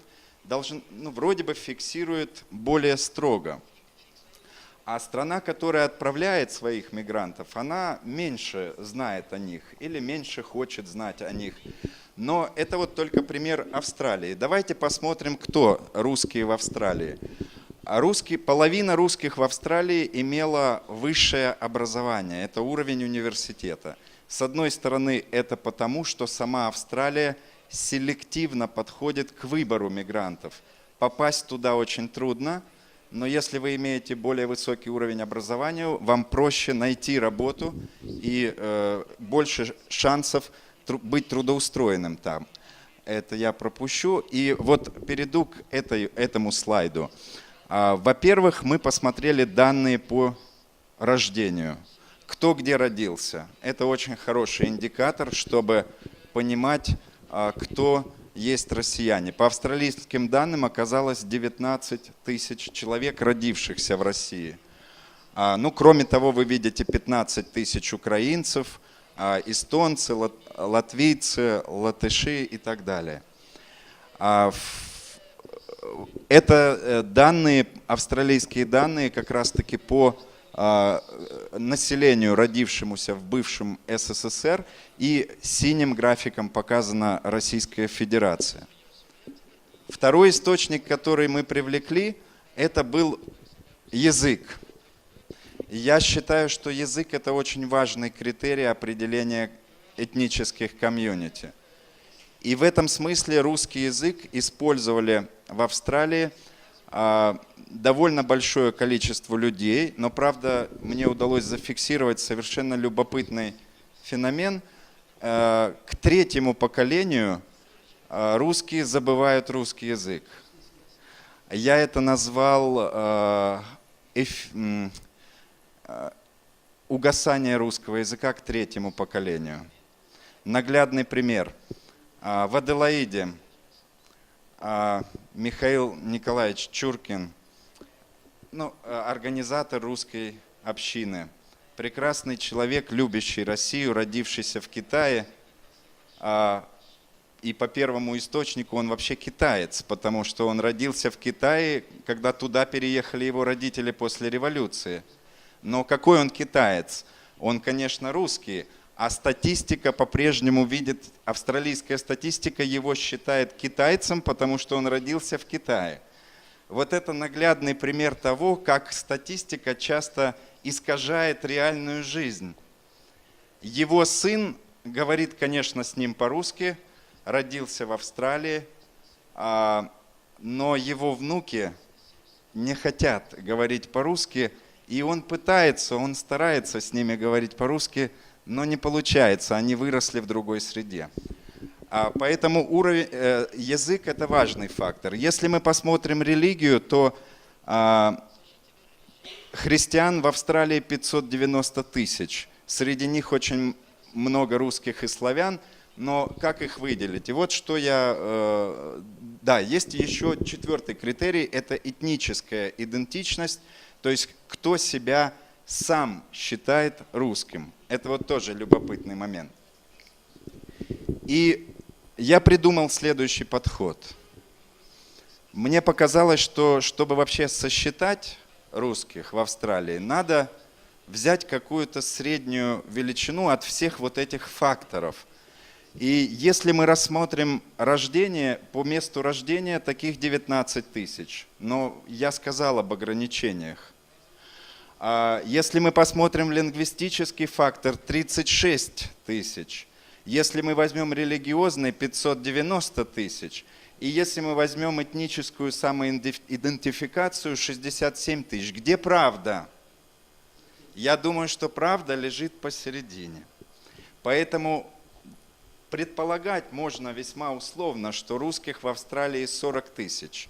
вроде бы фиксирует более строго. А страна, которая отправляет своих мигрантов, она меньше знает о них или меньше хочет знать о них. Но это вот только пример Австралии. Давайте посмотрим, кто русские в Австралии. Половина русских в Австралии имела высшее образование, это уровень университета. С одной стороны, это потому, что сама Австралия селективно подходит к выбору мигрантов. Попасть туда очень трудно. Но если вы имеете более высокий уровень образования, вам проще найти работу и больше шансов быть трудоустроенным там. Это я пропущу. И вот перейду к этому слайду. Во-первых, мы посмотрели данные по рождению. Кто где родился. Это очень хороший индикатор, чтобы понимать, кто есть россияне. По австралийским данным оказалось 19 тысяч человек, родившихся в России. Кроме того, вы видите 15 тысяч украинцев, эстонцы, латвийцы, латыши и так далее. Это данные, австралийские данные как раз-таки по населению, родившемуся в бывшем СССР, и синим графиком показана Российская Федерация. Второй источник, который мы привлекли, это был язык. Я считаю, что язык – это очень важный критерий определения этнических комьюнити. И в этом смысле русский язык использовали в Австралии довольно большое количество людей, но, правда, мне удалось зафиксировать совершенно любопытный феномен. К 3-му поколению русские забывают русский язык. Я это назвал угасание русского языка к 3-му поколению. Наглядный пример. В Аделаиде Михаил Николаевич Чуркин, организатор русской общины, прекрасный человек, любящий Россию, родившийся в Китае, и по первому источнику он вообще китаец, потому что он родился в Китае, когда туда переехали его родители после революции. Но какой он китаец? Он, конечно, русский, а статистика по-прежнему видит, австралийская статистика его считает китайцем, потому что он родился в Китае. Вот это наглядный пример того, как статистика часто искажает реальную жизнь. Его сын говорит, конечно, с ним по-русски, родился в Австралии, но его внуки не хотят говорить по-русски, и он пытается, он старается с ними говорить по-русски, но не получается, они выросли в другой среде. Поэтому язык – это важный фактор. Если мы посмотрим религию, то христиан в Австралии 590 тысяч. Среди них очень много русских и славян, но как их выделить? И вот что Да, есть еще четвертый критерий – это этническая идентичность, то есть кто себя сам считает русским. Это вот тоже любопытный момент. И я придумал следующий подход. Мне показалось, что чтобы вообще сосчитать русских в Австралии, надо взять какую-то среднюю величину от всех вот этих факторов. И если мы рассмотрим рождение, по месту рождения таких 19 тысяч, но я сказал об ограничениях. Если мы посмотрим лингвистический фактор, 36 тысяч. Если мы возьмем религиозный, 590 тысяч. И если мы возьмем этническую самоидентификацию, 67 тысяч. Где правда? Я думаю, что правда лежит посередине. Поэтому предполагать можно весьма условно, что русских в Австралии 40 тысяч.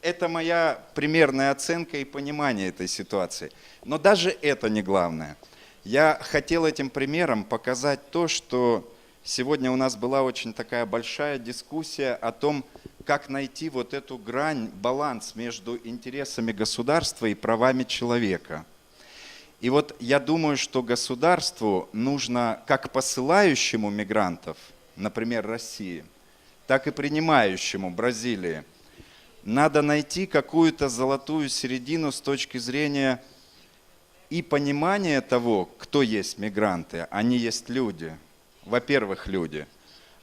Это моя примерная оценка и понимание этой ситуации. Но даже это не главное. Я хотел этим примером показать то, что сегодня у нас была очень такая большая дискуссия о том, как найти вот эту грань, баланс между интересами государства и правами человека. И вот я думаю, что государству нужно, как посылающему мигрантов, например, России, так и принимающему Бразилии, надо найти какую-то золотую середину с точки зрения и понимания того, кто есть мигранты. Они есть люди. Во-первых, люди.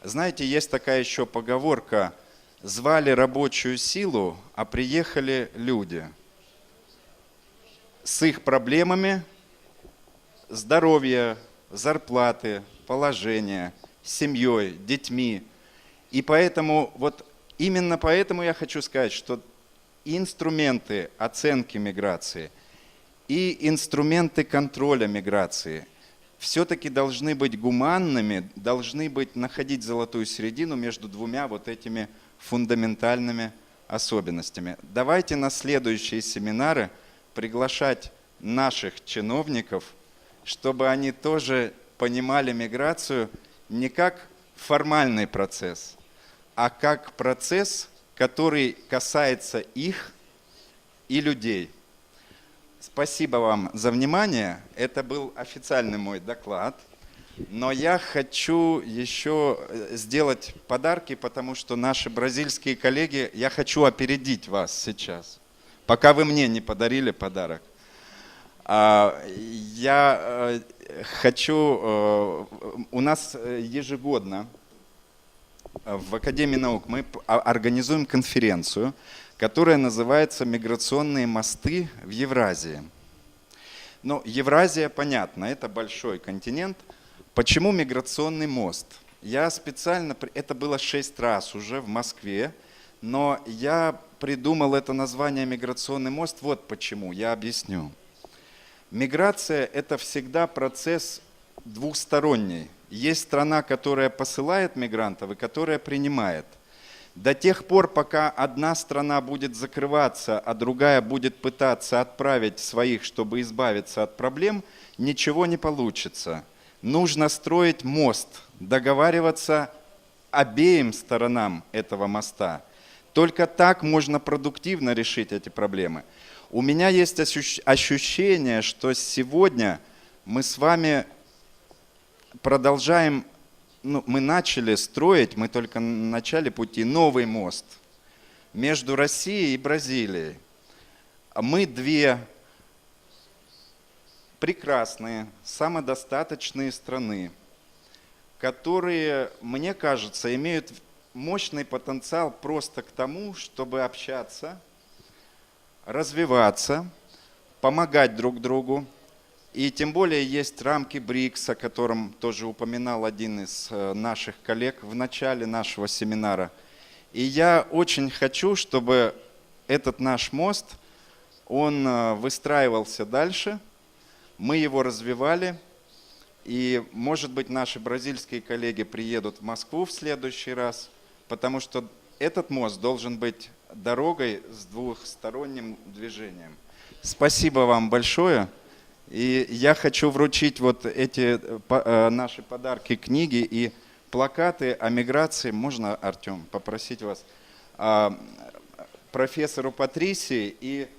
Знаете, есть такая еще поговорка: звали рабочую силу, а приехали люди. С их проблемами здоровья, зарплаты, положения, семьей, детьми. И поэтому, вот именно поэтому я хочу сказать, что инструменты оценки миграции и инструменты контроля миграции все-таки должны быть гуманными, должны находить золотую середину между двумя вот этими фундаментальными особенностями. Давайте на следующие семинары приглашать наших чиновников, чтобы они тоже понимали миграцию не как формальный процесс, а как процесс, который касается их и людей. Спасибо вам за внимание. Это был официальный мой доклад. Но я хочу еще сделать подарки, потому что наши бразильские коллеги, я хочу опередить вас сейчас, пока вы мне не подарили подарок. Я хочу, у нас ежегодно в Академии наук мы организуем конференцию, которая называется «Миграционные мосты в Евразии». Ну, Евразия, понятно, это большой континент. Почему миграционный мост? Я специально, это было 6 раз уже в Москве, но я придумал это название «Миграционный мост». Вот почему, я объясню. Миграция – это всегда процесс двухсторонний. Есть страна, которая посылает мигрантов и которая принимает. До тех пор, пока одна страна будет закрываться, а другая будет пытаться отправить своих, чтобы избавиться от проблем, ничего не получится. Нужно строить мост, договариваться обеим сторонам этого моста. Только так можно продуктивно решить эти проблемы. У меня есть ощущение, что сегодня мы с вами продолжаем, мы начали строить, мы только на начале пути, новый мост между Россией и Бразилией. Мы две прекрасные, самодостаточные страны, которые, мне кажется, имеют мощный потенциал просто к тому, чтобы общаться, развиваться, помогать друг другу. И тем более есть рамки БРИКС, о котором тоже упоминал один из наших коллег в начале нашего семинара. И я очень хочу, чтобы этот наш мост, он выстраивался дальше, мы его развивали. И, может быть, наши бразильские коллеги приедут в Москву в следующий раз, потому что этот мост должен быть дорогой с двухсторонним движением. Спасибо вам большое. И я хочу вручить вот эти наши подарки, книги и плакаты о миграции. Можно, Артем, попросить вас? Профессору Патрисии и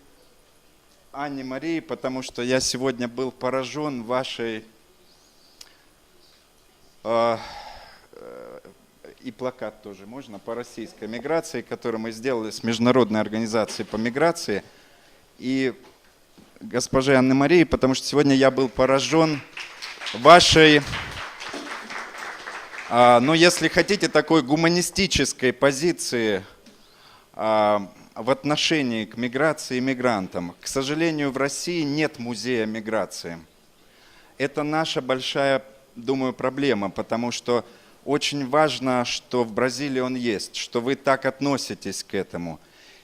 Анне Марии, потому что я сегодня был поражен вашей... И плакат тоже можно по российской миграции, который мы сделали с Международной организацией по миграции. И госпоже Анне Марии, потому что сегодня я был поражен вашей, ну если хотите, такой гуманистической позиции в отношении к миграции и мигрантам. К сожалению, в России нет музея миграции. Это наша большая, думаю, проблема, потому что очень важно, что в Бразилии он есть, что вы так относитесь к этому.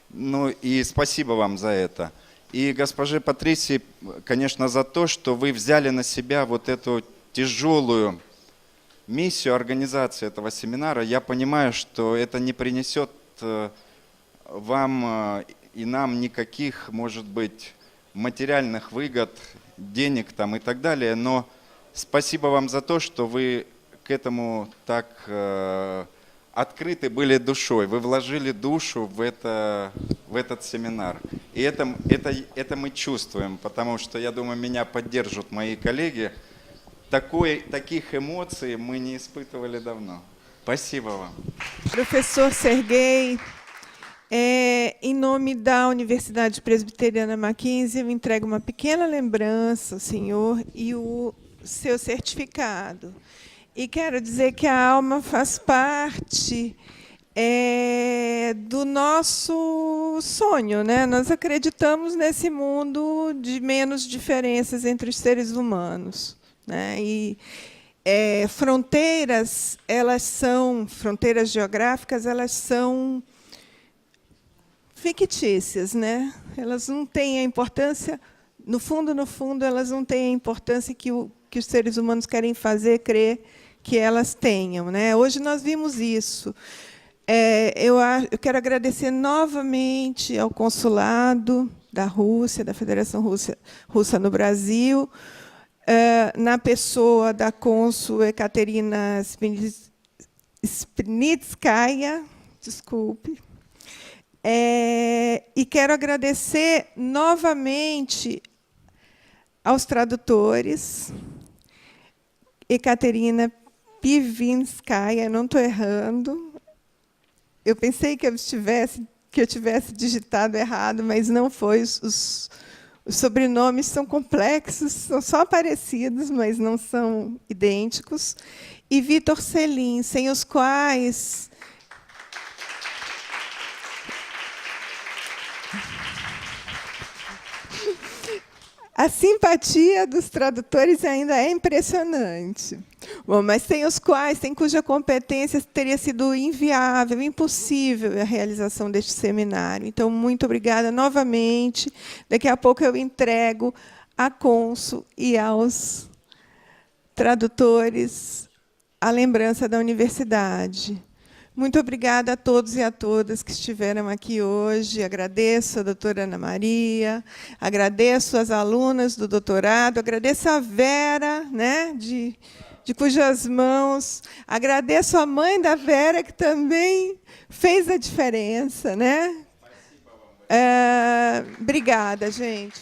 Ну и спасибо вам за это. И госпоже Патрисии, конечно, за то, что вы взяли на себя вот эту тяжелую миссию организации этого семинара. Я понимаю, что это не принесет вам и нам никаких, может быть, материальных выгод, денег там и так далее, но спасибо вам за то, что вы к этому так открыты были душой, вы вложили душу в этот семинар. И это мы чувствуем, потому что, я думаю, меня поддержат мои коллеги. Таких эмоций мы не испытывали давно. Спасибо вам. Professor Serguei, em nome da Universidade Presbiteriana Mackenzie, eu entrego uma pequena lembrança ao senhor e o seu certificado. E quero dizer que a alma faz parte do nosso sonho, né? Nós acreditamos nesse mundo de menos diferenças entre os seres humanos, né? E fronteiras, fronteiras geográficas, elas são fictícias, né? Elas não têm a importância, no fundo, elas não têm a importância que os seres humanos querem fazer crer que elas tenham, né? Hoje nós vimos isso. Eu quero agradecer novamente ao consulado da Rússia, da Federação Russa no Brasil, na pessoa da cônsul Ekaterina Spinitskaya, desculpe. E quero agradecer novamente aos tradutores, Ekaterina Pivinskaya, não estou errando. Eu pensei que eu tivesse digitado errado, mas não foi. Os sobrenomes são complexos, são só parecidos, mas não são idênticos. E Vitor Selim, sem os quais a simpatia dos tradutores ainda é impressionante. Bom, mas sem cuja competência teria sido inviável, impossível a realização deste seminário. Então, muito obrigada novamente. Daqui a pouco eu entrego à cônsul e aos tradutores a lembrança da universidade. Muito obrigada a todos e a todas que estiveram aqui hoje. Agradeço a doutora Ana Maria, agradeço as alunas do doutorado, agradeço a Vera, né, de cujas mãos, agradeço a mãe da Vera, que também fez a diferença, né? Obrigada, gente.